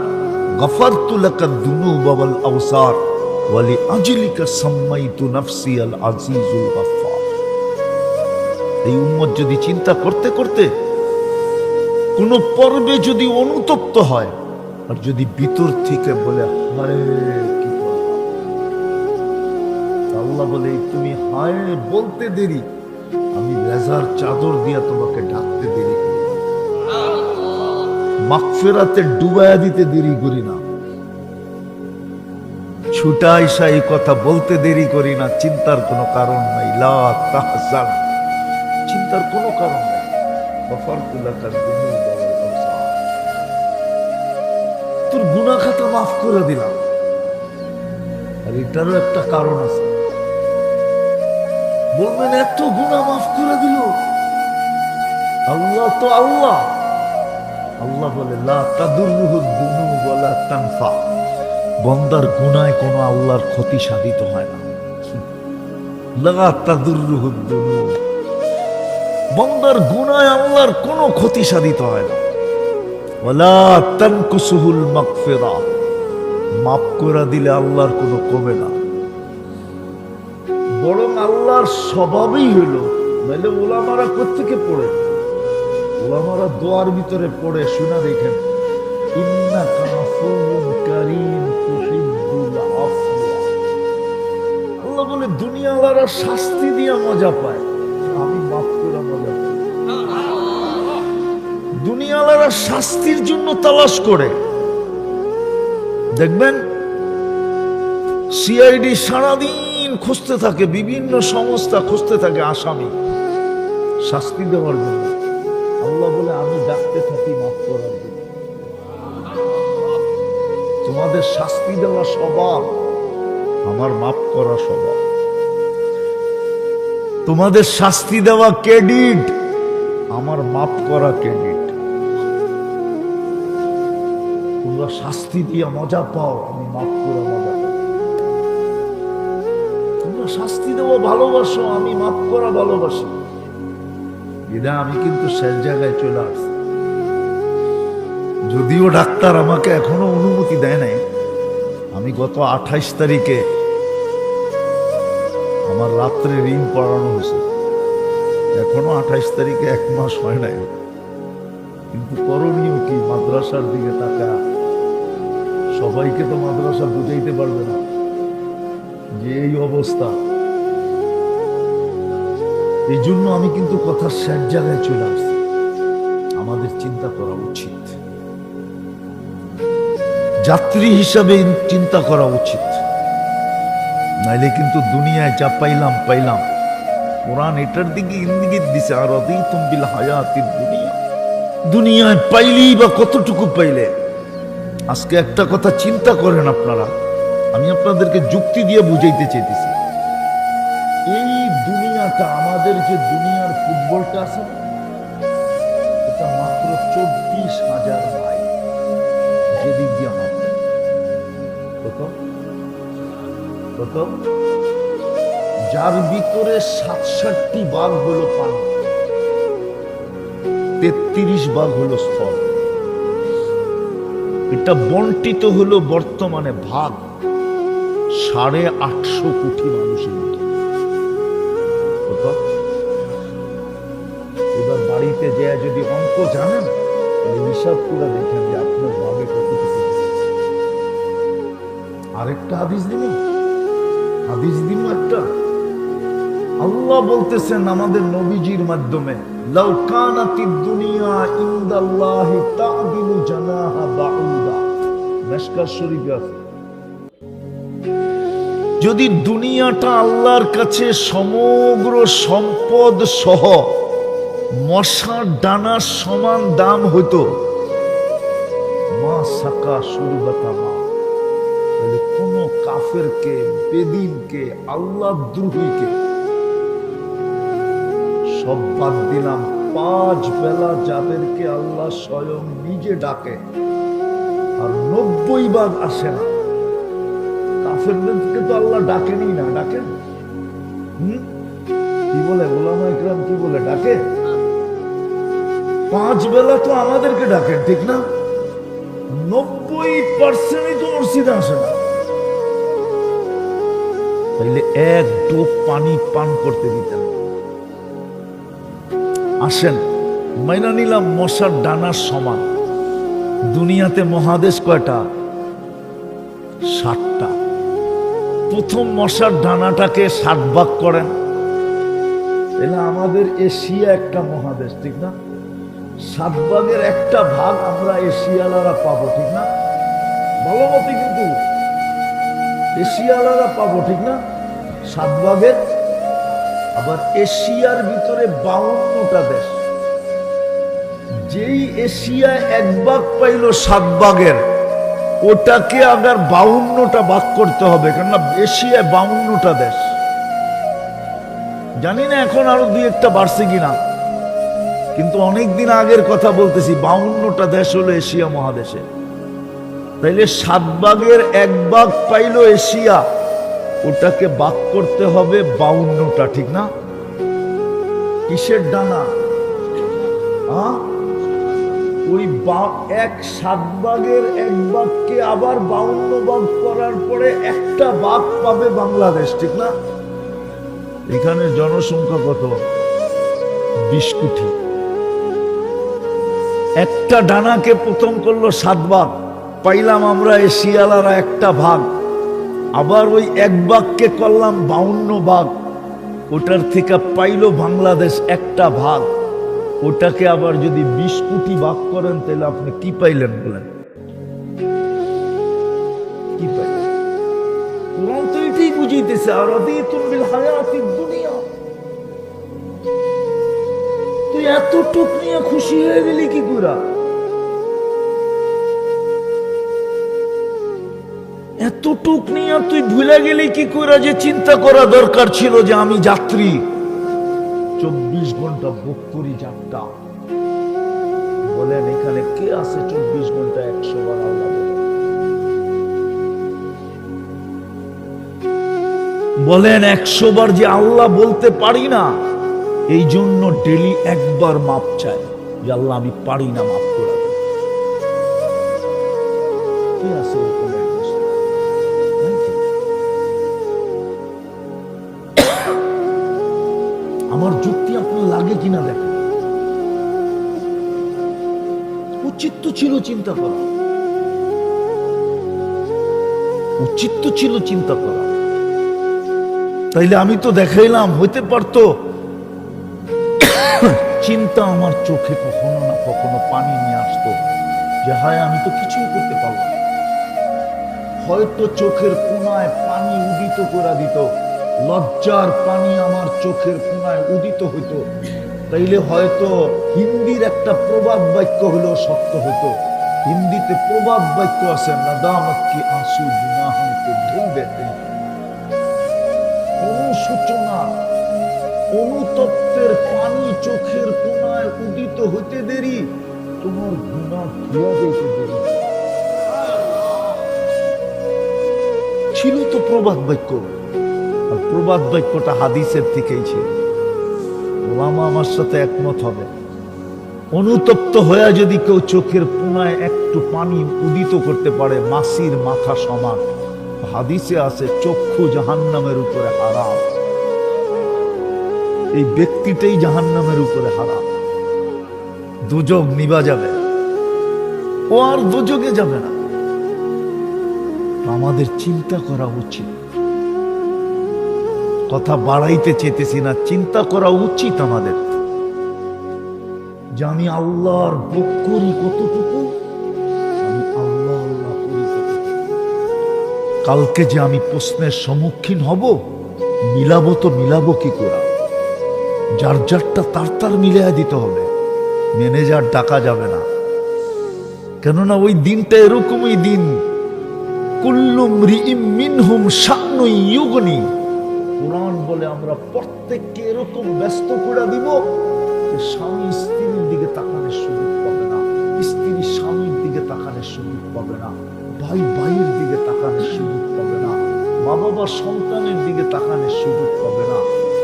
গফারতু লাকা যুনুবা ওয়াল আওসার ওয়ালি আজলিকা সাম্মাইতু নাফসি আল আজিজুল গাফফার। এই উম্মত যদি চিন্তা করতে করতে কোন পর্বে যদি অনুতপ্ত হয় আর যদি ভিতর থেকে বলে হায় কি করলাম, আল্লাহ বলে তুমি হায় বলতে দেরি, আমি রেজার চাদর দিয়া তোমাকে ডাকতে দেরি করি না, মাগফিরাতে ডুবায়া দিতে দেরি করি না, ছুটা আইসা এই কথা বলতে দেরি করি না। চিন্তার কোনো কারণ নাই, লা তাহজান, চিন্তার কোনো কারণ নাই। গফারতু লাকা যুনুবা ওয়াল আওসার, তোর গুনাহ খাতা মাফ করে দিলাম। আর এটারও একটা কারণ আছে। বলবেন এত গুনাহ মাফ করে দিল আল্লাহ, তো আল্লাহ, আল্লাহ বলে লা তাদুররুহু যুনুব ওয়ালা তানফা, বান্দার গুনায় কোনো আল্লাহর ক্ষতি সাধিত হয় না। লা তাদুররুহু যুনুব, বান্দার গুনায় আল্লাহর কোনো ক্ষতি সাধিত হয় না। ওয়ালা তানকুসুহুল মাগফিরা, মাফ করে দিলে আল্লাহর কোনো কমে না, বরং আল্লাহর স্বভাবই হইল। নাহলে ওলামারা কোত্থেকে পড়ে? ওলামারা দোয়ার ভিতরে পড়ে, শুনা দেখেন, ইন্নাকা আফুউন কারীম তুহিব্বুল আফওয়া। আল্লাহ বলে দুনিয়াওয়ালারা শাস্তি দিয়ে মজা পায়, আমি মাফ করে মজা পাই। দুনিয়াওয়ালারা শাস্তির জন্য তালাশ করে। দেখবেন সিআইডি সারাদিন খুঁজতে থাকে, বিভিন্ন সংস্থা খুঁজতে থাকে আসামি শাস্তি দেওয়ার জন্য। আল্লাহ বলে আমি ডাকতে থাকি মাফ করার জন্য। তোমাদের শাস্তি দেওয়া স্বভাব, আমার মাফ করা স্বভাব। তোমাদের শাস্তি দেওয়া ক্রেডিট, আমার মাফ করা ক্রেডিট। তোমরা শাস্তি দিয়ে মজা পাও, আমি মাফ করে মজা পাই। তোমরা শাস্তি দেওয়া ভালোবাসো, আমি মাফ করা ভালোবাসি। এটা আমি কিন্তু শেষ জায়গায় চলে আসছি। যদিও ডাক্তার আমাকে এখনো অনুমতি দেয় নাই। আমি গত 28 তারিখে আমার রাত্রে রিং পড়ানো হয়েছে, এখনো 28 তারিখে 1 মাস হয় নাই। কিন্তু করণীয় কি? মাদ্রাসার দিকে তাকা। সবাইকে তো মাদ্রাসা বুঝাইতে পারবে না যে এই অবস্থা। এই জন্য আমি কিন্তু কথা শেষ জায়গায় চলে আসছি। আমাদের চিন্তা করা উচিত, যাত্রী হিসাবে চিন্তা করা উচিত। নাইলে কিন্তু দুনিয়ায় যা পাইলাম পাইলাম। কোরআন এটার দিকে ইঙ্গিত দিছে, আর রাদিতুম বিল হায়াতিদ দুনিয়া। দুনিয়ায় পাইলেই বা কতটুকু পাইলে। আজকে একটা কথা চিন্তা করেন আপনারা, আমি আপনাদেরকে যুক্তি দিয়ে বুঝাইতে চাইতেছি। এই দুনিয়াটা, আমাদের যে দুনিয়ার ফুটবলটা আছে, এটা মাত্র 24,000 মাইল যেদিক দিয়ে হাঁটবে। কত? যার ভিতরে 67 ভাগ হলো পানি, 33 ভাগ হলো স্থল। এটা বন্টিত হলো বর্তমানে ভাগ 850 কোটি মানুষের মধ্যে। কত? এবার বাড়িতে যে যদি অঙ্ক জানেন, হিসাব করে দেখেন যে আপনার ভাগে কতটুকু। আরেকটা হাদিস দিন একটা। আল্লাহ বলতেছেন আমাদের নবীজির মাধ্যমে, লাউ কানাতিদ দুনিয়া ইনদাল্লাহি তা'দিলু জানাহা বাউদা। মিশকাত শরীফে আছে। যদি দুনিয়াটা আল্লাহর কাছে সমগ্র সম্পদ সহ মশার ডানার সমান দাম হইতো, মা সাকা শুরবাতা মা, তাহলে কোন কাফেরকে, বেদিনকে, আল্লাহ দ্রোহীকে সব বাদ দিলাম। 5 বেলা যাদেরকে আল্লাহ স্বয়ং নিজে ডাকে আর 90 ভাগ আসে না, কাফেরদেরকে তো আল্লাহ ডাকেনি না। ডাকেন? কি বলে ওলামা ইকরাম, কি বলে ডাকে? 5 বেলা তো আমাদেরকে ডাকেন, ঠিক না? 90% তো মসজিদে আসে না। তাইলে এক ডোব পানি পান করতে দিতেন। আসেন, মাইনা নিলাম মশার ডানার সমান। দুনিয়াতে মহাদেশ কয়টা? 7টা। প্রথম মশার ডানাটাকে 7 ভাগ করেন, তাহলে আমাদের এশিয়া একটা মহাদেশ, ঠিক না? 7 ভাগের একটা ভাগ আমরা এশিয়ালারা পাবো, ঠিক না? ভালো মতো কিন্তু এশিয়ালারা পাবো, ঠিক না? 7 ভাগের। আবার এশিয়ার ভিতরে 52টা দেশ। যেই এশিয়া 1 ভাগ পাইল 7 ভাগের, ওটাকে আবার 52টা ভাগ করতে হবে, কেননা এশিয়ায় 52টা দেশ। জানি না এখন আরো 2-1টা বাড়ছে কিনা, কিন্তু অনেকদিন আগের কথা বলতেছি, 52টা দেশ হলো এশিয়া মহাদেশে। তাইলে 7 ভাগের 1 ভাগ পাইল এশিয়া, ওটাকে ভাগ করতে হবে 52টা, ঠিক না? কিসের ডানা? ওই 7 ভাগের 1 ভাগকে আবার 52 ভাগ করার পরে একটা ভাগ পাবে বাংলাদেশ, ঠিক না? এখানে জনসংখ্যা কত? 20 কোটি। একটা ডানাকে প্রথম করলো 7 ভাগ, পাইলাম আমরা এশিয়ালারা একটা ভাগ। আবার ওই 1 ভাগকে করলাম 52 ভাগ, ওটার থেকে পাইলো বাংলাদেশ একটা ভাগ। ওটাকে আবার যদি 20 কোটি ভাগ করেন, তাহলে আপনি কি পাইলেন বলেন? কি পাইলেন? কোরআন তো এটাই বুঝাইতেছে, আর রাদিতুম বিল হায়াতিদ দুনিয়া। তুই এতটুক নিয়ে খুশি হয়ে গেলি কি করে? এতটুক নিয়ে তুই ভুলে গেলি কি করে যে চিন্তা করা দরকার ছিল যে আমি যাত্রী, 24 ঘন্টা বুক করি যাত্রা। বলেন এখানে কে আছে 24 ঘন্টা 100 বার আল্লাহ বলেন? 100 বার যে আল্লাহ বলতে পারি না, এই জন্য ডেলি একবার মাপ চাই যে আল্লাহ আমি পারি না, মাফ করে দেন। কে আছে এরকম? আমার যুক্তি আপনার লাগে কিনা দেখেন। উচিত তো ছিল চিন্তা করা, উচিত তো ছিল চিন্তা করা। তাইলে আমি তো দেখাইলাম, হইতে পারতো চিন্তা আমার চোখে কখনো না কখনো পানি নিয়ে আসতো যে হায় আমি তো কিছুই করতে পারলাম। হয়তো চোখের কোনায় পানি উদিত করে দিত, লজ্জার পানি আমার চোখের কোনায় উদিত হইত। তাইলে হয়তো হিন্দির একটা প্রবাদ বাক্য হলেও সত্য হতো। হিন্দিতে প্রবাদ বাক্য আছে, নাদামত কি আঁসু গুনাহন কো ধুল দেতে। অনুশোচনা, অনুতপ্তের পানি চোখের কোনায় উদিত হইতে দেরি, তোমার গুনাহ ধুয়া যেতে দেরি। ছিল তো প্রবাদ বাক্য, আর প্রবাদ বাক্যটা হাদিসের থেকেই ছিল। ওলামা আমার সাথে একমত হবে। অনুতপ্ত হয়ে যদি কেউ চোখের কোনায় একটু পানি উদিত করতে পারে, মাসির মাথা সমান, হাদিসে আছে চক্ষু জাহান্নামের উপরে হারাম। এই ব্যক্তিটাই জাহান্নামের উপরে হারাম, দুজক নিবা যাবে, ও আর দুজকে যাবে না। আমাদের চিন্তা করা উচিত। কথা বাড়াইতে চেতেছি না, চিন্তা করা উচিত আমাদের যে আমি আল্লাহর ভোগ করি কতটুকু, আমি আল্লাহ আল্লাহ করি কতটুকু। কালকে যে আমি প্রশ্নের সম্মুখীন হব, মিলাবো তো মিলাবো কি করে? যার যারটা তার তার মিলিয়ে দিতে হবে, ম্যানেজার ডাকা যাবে না। কেননা ওই দিনটা এরকমই দিন, কুল্লু মরিইম মিনহুম শা'নুন ইউগনি। কুরআন বলে আমরা প্রত্যেককে এরকম ব্যস্ত করে দিব যে স্বামী স্ত্রীর দিকে তাকানোর সুযোগ পাবে না, স্ত্রী স্বামীর দিকে তাকানোর সুযোগ পাবে না, ভাই ভাইয়ের দিকে তাকানোর সুযোগ পাবে না, মা বাবা সন্তানের দিকে তাকানোর সুযোগ পাবে না,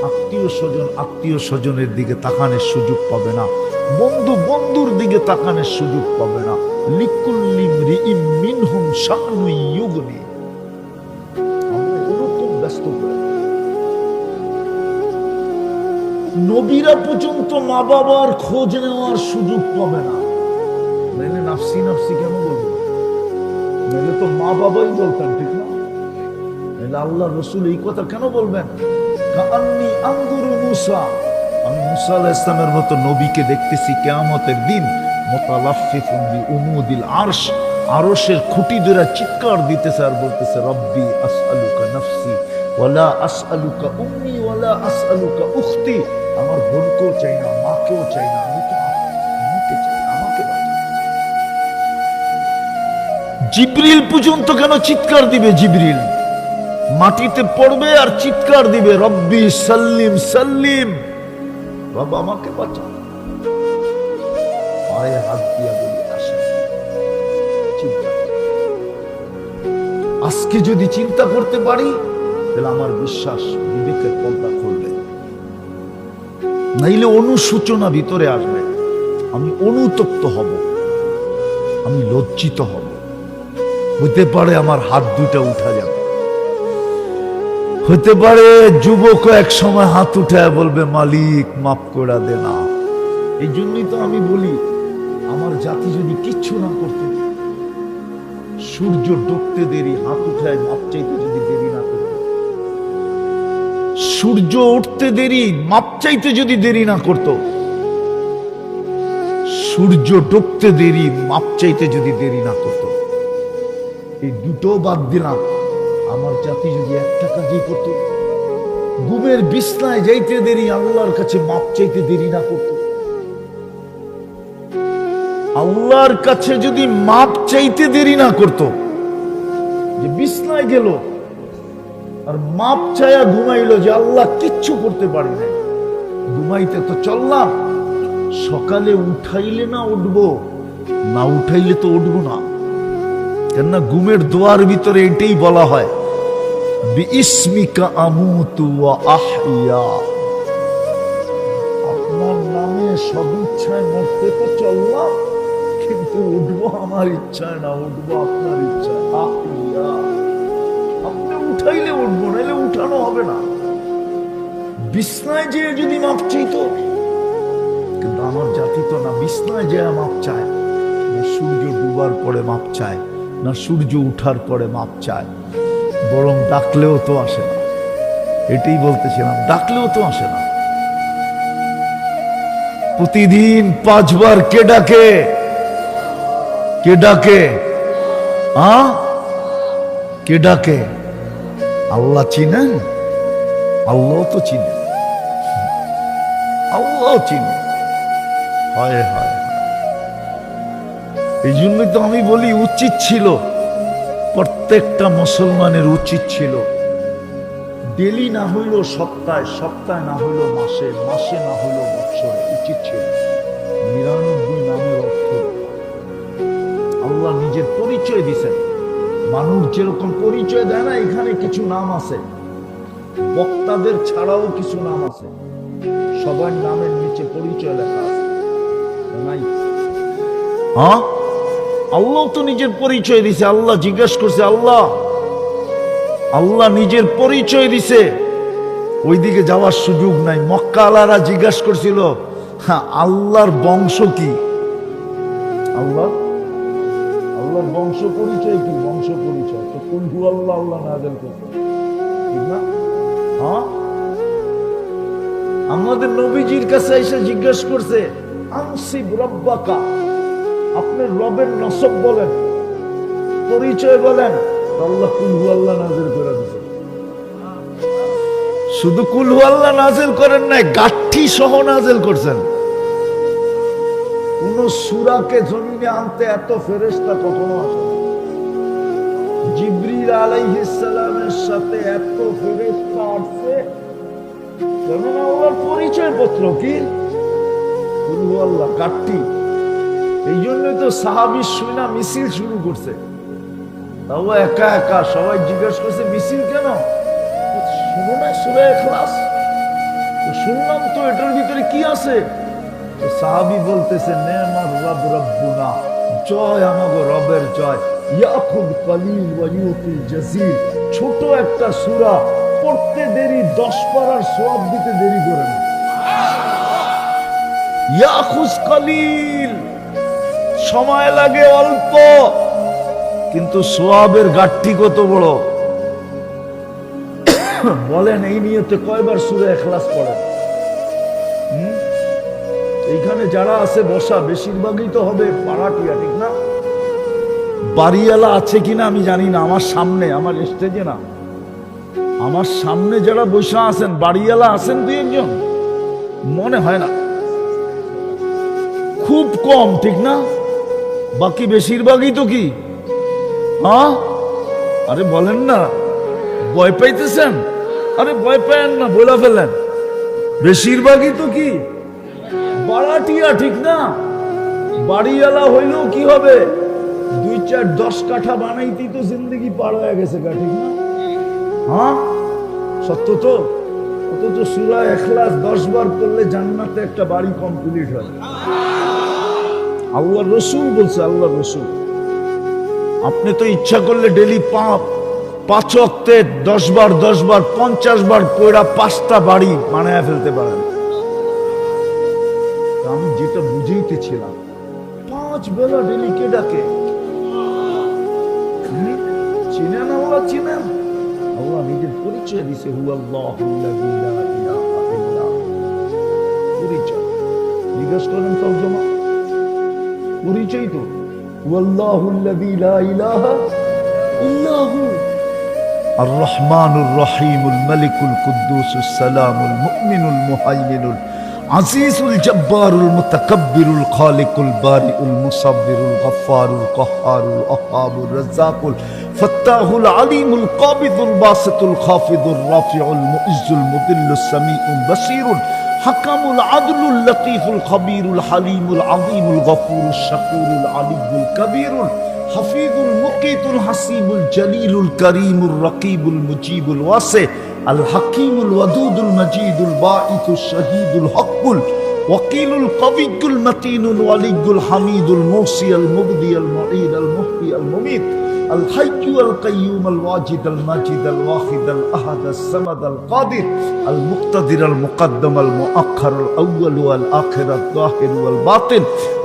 আত্মীয় স্বজন আত্মীয় স্বজনের দিকে তাকানোর সুযোগ পাবে না, বন্ধু বন্ধুর দিকে তাকানোর সুযোগ পাবে না। লিকুল্লি মরিইম মিনহুম শা'নুন ইউগনি। আমরা এরকম ব্যস্ত করে নবীরা পর্যন্ত মা বাবার খোঁজ নেওয়ার সুযোগ পাবে না, নাইলে নাফসি নাফসি কেন বলবো? নাইলে তো মা বাবাই বলতেন, ঠিক না? নাইলে আল্লাহ রসুল এই কথা কেন বলবেন? কাআন্নী আনজুরু মূসা, আমি মূসা আলাইহিস সালামের মতো নবীকে দেখতেছি কিয়ামতের দিন মুতালাফফিফুন বিউমুদিল আরশ, আরশের খুঁটি ধরে চিৎকার দিতেছে আর বলতেছে রব্বি আসআলুকা নাফসি ওয়ালা আসআলুকা উম্মি ওয়ালা আসআলুকা উখতি, আমার বোনকেও চাই না, মাকেও চাই না, আমি তো আমাকে চাই, আমাকে বাঁচাও। জিবরিল পর্যন্ত কেন চিৎকার দিবে? জিবরিল মাটিতে পড়বে আর চিৎকার দিবে রব্বি সাল্লিম সাল্লিম, বাবা আমাকে বাঁচাও। পায়ে হাত দিয়া বলি আসে চিন্তা। আজকে যদি চিন্তা করতে পারি তাহলে আমার বিশ্বাস বিবেকের পর্দা খুলবে, নাইলে অনুশোচনা ভিতরে আসবে, আমি অনুতপ্ত হব, আমি লজ্জিত হব, হতে পারে আমার হাত দুটা উঠা যাবে, হতে পারে যুবক এক সময় হাত উঠায় বলবে মালিক মাফ করে দে না। এই জন্যই তো আমি বলি আমার জাতি যদি কিচ্ছু না করতে, সূর্য ডুবতে দেরি হাত উঠায় মাপ চাইতে যদি দেরি না করত, সূর্য উঠতে দেরি মাপ চাইতে যদি দেরি না করত, সূর্য ডুবতে দেরি মাপ চাইতে যদি দেরি না করত, এই দুটো বাদ দিলাম, আমার জাতি যদি একটা কাজই করত, ঘুমের বিছনায় যাইতে দেরি আল্লাহর কাছে মাপ চাইতে দেরি না করত, আল্লাহর কাছে যদি মাপ চাইতে দেরি না করত, যে বিছনায় গেল আর মাপ চায়া ঘুমাইলো যে আল্লাহ কিচ্ছু করতে পারি না, ঘুমাইতে তো চললাম, সকালে উঠাইলে না উঠবো, না উঠাইলে তো উঠবো না। কেননা ঘুমের দোয়ার ভিতরে এটাই বলা হয় বিইসমিকা আমুতু ওয়া আহইয়া, আপনার নামে সব ইচ্ছায় মরতে তো চললাম, কিন্তু উঠবো আমার ইচ্ছায় না, উঠবো আপনার ইচ্ছায়। আহইয়া, আপনি উঠাইলে উঠবো, নাইলে উঠানো হবে না। বিছনায় যে যদি মাপ চাইতো, কিন্তু আমার জাতি তো না বিছনায় যে মাপ চায়, না সূর্য ডুবার পরে মাপ চায়, না সূর্য উঠার পরে মাপ চায়, বরং ডাকলেও তো আসে না। এটাই বলতেছিলাম, ডাকলেও তো আসে না। প্রতিদিন 5 বার কে ডাকে? কে ডাকে? কে ডাকে? আল্লাহ চিনেন? আল্লাহ তো চিনেন, আল্লাহ চিনেন। হয় হয়, এই জন্যই তো আমি বলি উচিত ছিল, প্রত্যেকটা মুসলমানের উচিত ছিল ডেলি না হইল সপ্তাহে, সপ্তাহে না হইল মাসে, মাসে না হইল বছরে, উচিত ছিল 99 নামের অর্থ। আল্লাহ নিজের পরিচয় দিছেন, মানুষ যেরকম পরিচয় দেয় না, এখানে কিছু নাম আছে, বক্তাদের ছাড়াও কিছু নাম আছে, সবার নামের নিচে পরিচয় লেখা আছে নাই? আল্লাহ তো নিজের পরিচয় দিছে। আল্লাহ জিজ্ঞাসা করছে, আল্লাহ নিজের পরিচয় দিছে, ওইদিকে যাওয়ার সুযোগ নাই। মক্কা আলারা জিজ্ঞাসা করছিল আল্লাহর বংশ কি? আল্লাহর বংশ পরিচয় কি? বংশ পরিচয় তো কুল হু আল্লাহ, আল্লাহ নাযিল করছে, ঠিক না? আমাদের নবীজির কাছে এসে জিজ্ঞাসা করছে আনসিব রব্বাকা, আপনার রবের নসব বলেন, পরিচয় বলেন। আল্লাহ কুল হু আল্লাহ নাযিল করে দিয়েছে। শুধু কুল হু আল্লাহ নাযিল করেন নাই, গাঠি সহ নাযিল করছেন। কোন সূরাকে জমিনে আনতে এত ফেরেশতা কখনো আসে না। জিবরিল আলাইহিস সালামের সাথে এত ফেরেশতা আসছে, কেননা ওর পরিচয় পত্র কি? কুল হু আল্লাহ, গাঠি। এই জন্যই তো সাহাবী শুনা মিছিল শুরু করছে, তাও একা একা। সবাই জিজ্ঞেস করছে মিছিল কেন? শুনো না সূরা ইখলাস? শুনলাম তো, এটার ভিতরে কি আছে? সাহাবী বলতেছে নেমার রব রব্বুনা, জয় আমাগো রবের জয়, ইয়াকুল কলিল ওয়া ইউতিল জাযীল। ছোট একটা সূরা, পড়তে দেরি, 10 পারার সওয়াব দিতে দেরি করে না। ইয়াখুজ কালিল, সময় লাগে অল্প, কিন্তু সোয়াবের গাঠটি কত বড়। বলেন এই নিয়তে কয়বার সূরা ইখলাস পড়েন? এইখানে যারা আছে বসা বেশিরভাগই তো হবে পাড়াটিয়া, ঠিক না? বাড়িওয়ালা আছে কিনা আমি জানি না, আমার সামনে, আমার স্টেজে না, আমার সামনে যারা বসা আছেন বাড়িওয়ালা আছেন দুই একজন, মনে হয় না, খুব কম, ঠিক না? বাকি বেশিরভাগই তো কি, হ্যাঁ? আরে বলেন না, ভয় পাইতেছেন? আরে ভয় পায়েন না, বলে ফেলেন। বেশিরভাগই তো কি বাড়াটিয়া, ঠিক না? বাড়িওয়ালা হইলেও কি হবে, 2-4-10 কাঠা বানাইতেই তো জিন্দগি পার হয়ে গেছে, ঠিক না? হ্যাঁ, সত্য তো। অথচ সূরা ইখলাস 10 বার পড়লে জান্নাতে একটা বাড়ি কমপ্লিট হয়। আল্লাহর রাসূল বলছে, আল্লাহর রাসূল, আপনি তো ইচ্ছা করলে ডেলি 5 ওয়াক্তে 10 বার 50 বার পড়া 5টা বাড়ি বানায় ফেলতে পারেন। আমি যেটা বুঝাইতেছিলাম, 5 বেলা ডেলি কে ডাকে? চিনেন আল্লাহ, চিনেন? আল্লাহ নিজের পরিচয় দিছে, হুয়াল্লাহুল্লাযী লা ইলাহা ইল্লা হু। পরিচয় জিজ্ঞেস করেন তর্জমা, পরিচয় তো হুয়াল্লাহুল্লাযী লা ইলাহা ইল্লা হু। আর রহমানুর রহিমুল মালিকুল কুদ্দুসুস সালামুল মুমিনুল মুহাইমিনুল আজিজুল জব্বারুল মুতাকাব্বিরুল খালিকুল বারিউল মুসাব্বিরুল গফফারুল কাহ্হারুল আহ্হাবুর রাজ্জাকুল ফাত্তাহুল আলিমুল কাবিদুল বাসিতুল খাফিদুর রাফিউল মুইজ্জুল মুদিল্লুস সামিউল বাসীরুল হাকামুল আদলুল লতীফুল খবীরুল হালিমুল আযীমুল গফুরুশ শাকুরুল আলিয়্যুল কবীরুল হাফিজুল মুকীতুল হাসিবুল জলিলুল করিমুর রকিবুল মুজিবুল ওয়াসি আল হাকিমুল ওয়াদুদুল মজিদুল বাঈসুশ শহীদুল হকুল ওয়াকিলুল কবিয়্যুল মতিনুল ওয়ালিয়্যুল হামিদুল মুহসিল মুবদিল মুঈদ আল মুহয়ি আল মুমীত আল হাইয়্যু আল কাইয়্যুম আল ওয়াজিদ আল মাজিদ আল ওয়াহিদ আল আহাদ আস সামাদ আল কাদির আল মুক্তাদির আল মুকদ্দম আল মুআখ্খার আল আউয়াল ওয়াল আখির আল যাহির ওয়াল বাতিন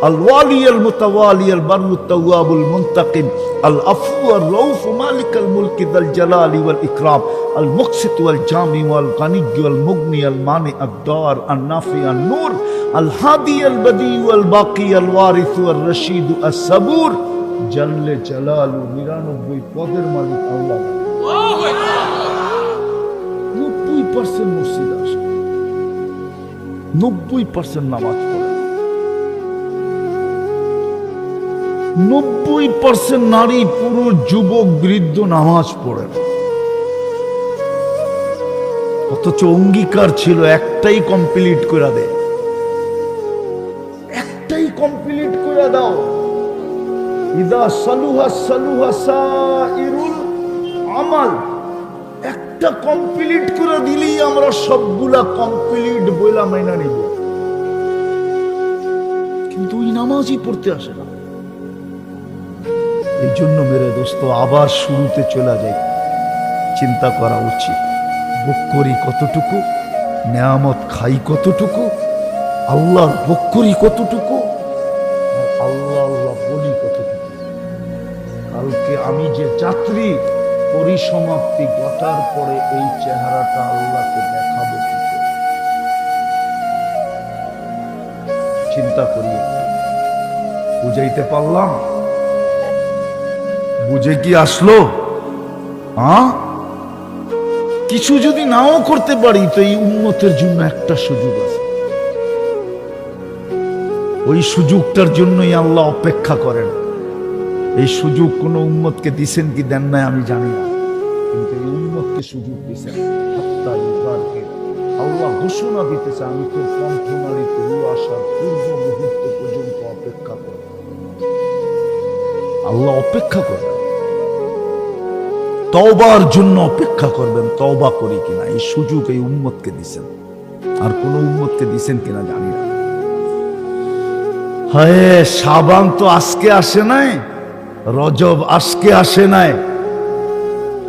আল ওয়ালি আল মুতাওয়ালি আল বাররুত তাওয়াবুল মুনতাকিম আল আফু আর রউফ মালিক আল মুলক যাল জালালি ওয়াল ইকরাম আল মুকসিত ওয়াল জামি ওয়াল গানিয়্য ওয়াল মুগনি আল মানি আদ দার আন নাফি আন নূর আল হাদি আল বদি ওয়াল বাকি আল ওয়ারিস ওয়াল রশিদ আস সাবুর জাল্লে জালালু। 99 পদের মালিক আল্লাহ। 90% মসজিদ আসে, 90% নামাজ পড়ে, 90% নারী পুরুষ যুবক বৃদ্ধ নামাজ পড়ে। অথচ অঙ্গীকার ছিল একটাই কমপ্লিট করে দে, একটাই কমপ্লিট করে দাও। ইদা সালুহা সালুহা সাইরুল আমাল, একটা কমপ্লিট করে দিলেই আমরা সবগুলা কমপ্লিট বইলা মাইনা নিব। কিন্তু ওই নামাজই পড়তে আসে না। এই জন্য মেরে দোস্ত আবার শুরুতে চলে যাই, চিন্তা করা উচিত। ভোগ করি কতটুকু, নেয়ামত খাই কতটুকু, আল্লাহর ভোগ করি কতটুকু, আল্লাহ আল্লাহ বলি কতটুকু। কালকে আমি যে যাত্রী, পরিসমাপ্তি ঘটার পরে এই চেহারাটা আল্লাহকে দেখাবো কি করে? চিন্তা করি, বুঝাইতে পারলাম? বুঝে কি আসলো? হ্যাঁ, কিছু যদি নাও করতে পারি তো এই উম্মতের জন্য একটা সুযোগ আছে, ওই সুযোগটার জন্যই আল্লাহ অপেক্ষা করেন। এই সুযোগ কোন উম্মতকে দিছেন কি দেন নাই আমি জানি না, কিন্তু এই উম্মতকে সুযোগ দিছেন। আল্লাহ ঘোষণা দিতেছে, আমি তো কণ্ঠনালীতে আসার পূর্ব মুহূর্ত পর্যন্ত অপেক্ষা করব। আল্লাহ অপেক্ষা করবেন, তওবার জন্য অপেক্ষা করবেন, তওবা করি কিনা। এই সুযোগ এই উম্মতকে দিছেন, আর কোন উম্মতকে দিছেন কিনা জানি না। হ্যাঁ, শাবান তো আজকে আসে নাই, রজব আজকে আসে নাই।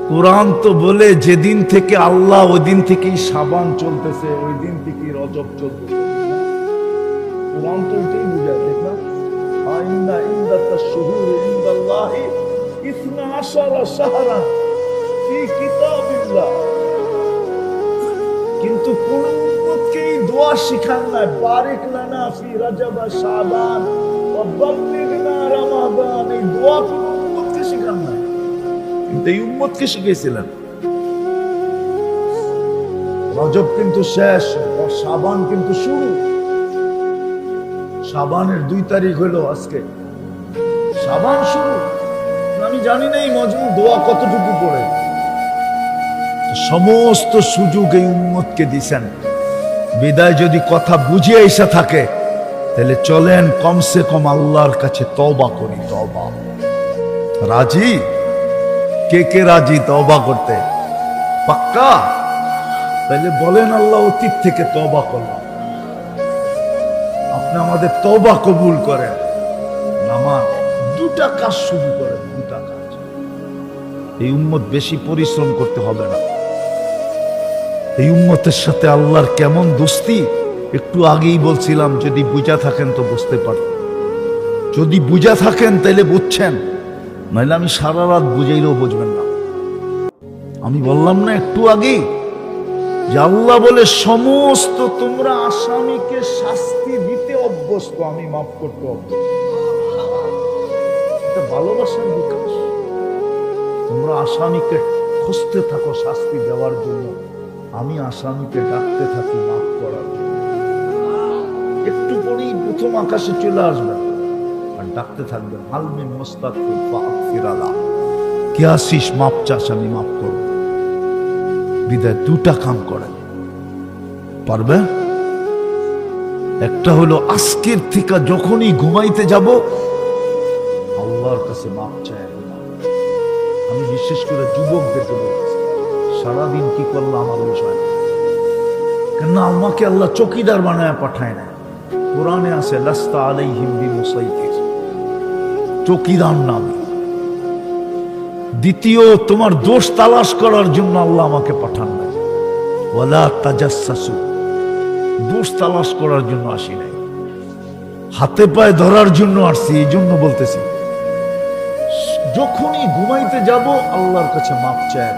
কোরআন তো বলে যেদিন থেকে আল্লাহ, ওই দিন থেকেই শাবান চলতেছে, ওই দিন থেকেই রজব চলতেছে। কোরআন তো এটাই বুঝায়, ঠিক না? ইন্না ইন্দাতাশ শুহুরি ইনদাল্লাহি 12 শাহরান ফি কিতাবিল্লাহ। কিন্তু কোন উম্মতকে এই দোয়া শিখান নাই, বারিক লানা ফি রজব শাবান ওয়া বাল্লিগনা রমাদান। এই দোয়া কোন উম্মতকে শিখান নাই, কিন্তু এই উম্মতকে শিখিয়েছিলেন। রজব কিন্তু শেষ, শাবান কিন্তু শুরু। শাবানের 2 তারিখ হলো আজকে, শাবান শুরু। আমি জানি না এই মজমু দোয়া কতটুকু পড়ে। সমস্ত সুযোগ এই উম্মতকে দিছেন। বিদায় যদি কথা বুঝিয়ে এসে থাকে, তাহলে চলেন কমসে কম আল্লাহর কাছে তওবা করি। তওবা রাজি? কে কে রাজি তওবা করতে? পাক্কা? তাহলে বলেন আল্লাহ অতীত থেকে তওবা করলাম। আপনি আমাদের তওবা কবুল করেন। নামাজ 2টা কাজ শুরু করেন, 2টা কাজ। এই উম্মত বেশি পরিশ্রম করতে হবে না। এই উম্মতের সাথে আল্লাহর কেমন দোস্তি একটু আগেই বলছিলাম। যদি বুঝা থাকেন তো বুঝতে পারেন, যদি বুঝা থাকেন তাহলে বুঝছেন, নাহলে আমি সারা রাত বুঝাইলেও বুঝবেন না। আমি বললাম না একটু আগেই যে আল্লাহ বলে সমস্ত তোমরা আসামিকে শাস্তি দিতে অভ্যস্ত, আমি মাফ করতে অভ্যস্ত। এটা ভালোবাসার বিকাশ। তোমরা আসামিকে খুঁজতে থাকো শাস্তি দেওয়ার জন্য, আমি আসামিকে ডাকতে থাকি মাফ করার জন্য। একটু পরেই প্রথম আকাশে চলে আসবেন আর ডাকতে থাকবেন, হালমে মুস্তাগফির ফাগফির আলা, কে আসিস মাপ চাস, আমি মাফ করব। বিদায় 2টা কাম করেন, পারবে? একটা হলো আজকের থেকে যখনই ঘুমাইতে যাব আল্লাহর কাছে মাপ চাই। আমি বিশেষ করে যুবকদেরকে বলতেছি, সারাদিন কি করলো আমার বিষয়, কেন আমাকে আল্লাহ চকিদার বানায় পাঠায় না। কোরআনে আছে লাস্তা আলাইহিম বিমুসাইতির, চকিদার নাম। দ্বিতীয়, তোমার দোষ তালাশ করার জন্য আল্লাহ আমাকে পাঠান নাই। ওয়ালা তাজাসসু, দোষ তালাশ করার জন্য আসি নাই, হাতে পায়ে ধরার জন্য আসছি। এই জন্য বলতেছি যখনই ঘুমাইতে যাব আল্লাহর কাছে মাপ চাই।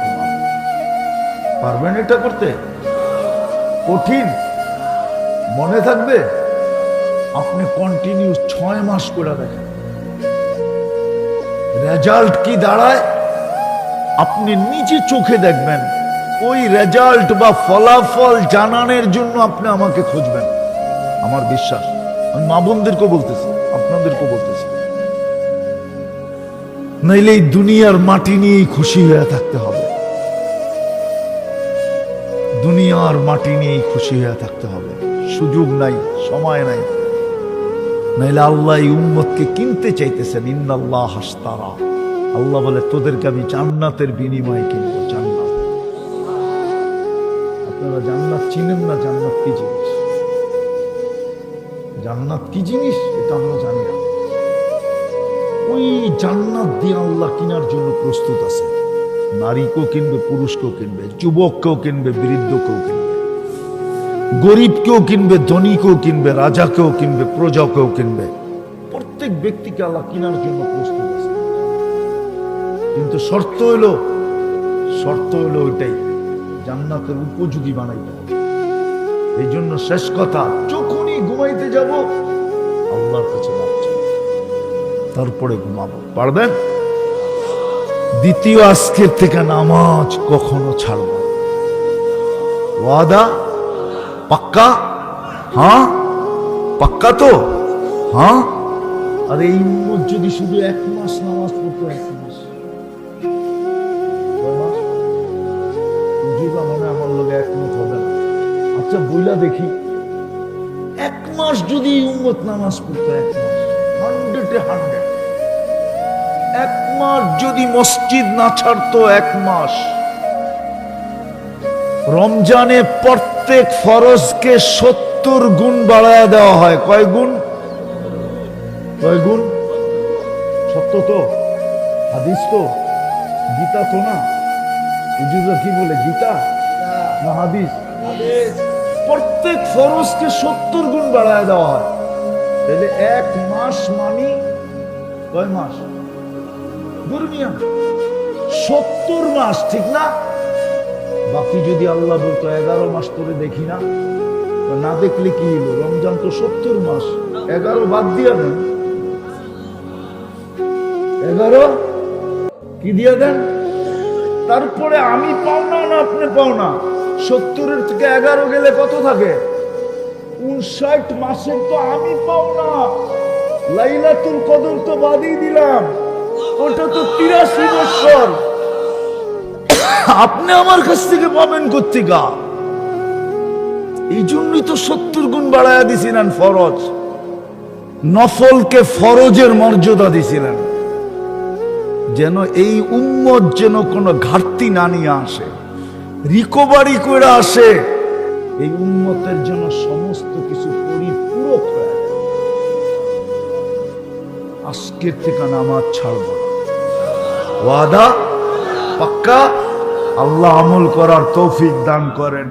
পারবেন এটা করতে? কঠিন মনে থাকবে? আপনি কন্টিনিউ 6 মাস করে দেখেন, রেজাল্ট কি দাঁড়ায় আপনি নিজে চোখে দেখবেন। ওই রেজাল্ট বা ফলাফল জানানোর জন্য আপনি আমাকে খুঁজবেন, আমার বিশ্বাস। আমি মা বোনদেরকেও বলতেছি, আপনাদেরকেও বলতেছি, নাইলে এই দুনিয়ার মাটি নিয়েই খুশি হয়ে থাকতে হবে। দুনিয়ার মাটি নিয়েই খুশি হয়ে থাকতে হবে। সুযোগ নাই, সময় নাই। নাইলে আল্লাহ এই উম্মতকে কিনতে চাইতেছেন। ইন্নাল্লাহ হাশতারা, আল্লাহ বলে তোদেরকে আমি জান্নাতের বিনিময়ে কিনবো। জান্নাত, আপনারা জান্নাত চিনেন না? জান্নাত কি জিনিস? জান্নাত কি জিনিস এটা আমরা জানি না। ওই জান্নাত দিয়ে আল্লাহ কেনার জন্য প্রস্তুত আছে। নারীকেও কিনবে, পুরুষকেও কিনবে, যুবককেও কিনবে, বৃদ্ধকেও কিনবে, গরিবকেও কিনবে, ধনীকেও কিনবে, রাজাকেও কিনবে, প্রজাকেও কিনবে। প্রত্যেক ব্যক্তিকে আল্লাহ কেনার জন্য প্রস্তুত আছে। কিন্তু শর্ত হলো ওইটাই, জান্নাতের উপযোগী বানাইতে হবে। এই জন্য শেষ কথা, যখনই ঘুমাইতে যাব আল্লাহর কাছে মাপ চাই, তারপরে ঘুমাবো। পারবেন? দ্বিতীয়, আজকের থেকে নামাজ কখনো ছাড়ব না। ওয়াদা? পাক্কা? হ্যাঁ পাক্কা তো? হ্যাঁ। আর এই উম্মত যদি শুধু 1 মাস নামাজ পড়তো, 1 মাস, মনে আমার লোক একমত হবে না। আচ্ছা বইলা দেখি, 1 মাস যদি উম্মত নামাজ পড়তো, 1 মাস, 100 1 মাস যদি মসজিদ না ছাড়তো, 1 মাস, রমজানে প্রত্যেক ফরজকে 70 গুণ বাড়ায়া দেওয়া হয়। কয় গুণ? সত্য তো? হাদিস তো? গীতা তো না? হুজুররা কি বলে, গীতা না হাদিস? প্রত্যেক ফরজকে 70 গুণ বাড়ায় দেওয়া হয়। তাহলে 1 মাস মানি কয় মাস? দুর্মিয়া 70 মাস, ঠিক না? বাকি যদি আল্লাহ বলতো 11 মাস করে দেখি না, না দেখলে কি হলো? রমজান তো 70 মাস, 11 বাদ দিয়া দেন, 11 কি দিয়া দেন? তারপরে আমি পাওনা না আপনি পাওনা? 70 থেকে 11 গেলে কত থাকে? 59 মাসের তো আমি পাওনা। লাইলাতুল কদর তো বাদই দিলাম, ওটা তো 83 বছর। আপনি আমার কাছ থেকে পাবেন কোত্থেকা? এই জন্যই তো 70 গুণ বাড়ায়া দিছিলেন ফরজ, নফলকে ফরজের মর্যাদা দিছিলেন, যেন এই উম্মত যেন কোনো ঘাটতি না নিয়ে আসে, রিকভারি করে আসে, এই উম্মতের জন্য সমস্ত কিছু পরিপূরক হয়ে যায়। আজকের থেকে নামাজ ছাড়ব না, ওয়াদা পাক্কা। আল্লাহ আমল করার তৌফিক দান করেন।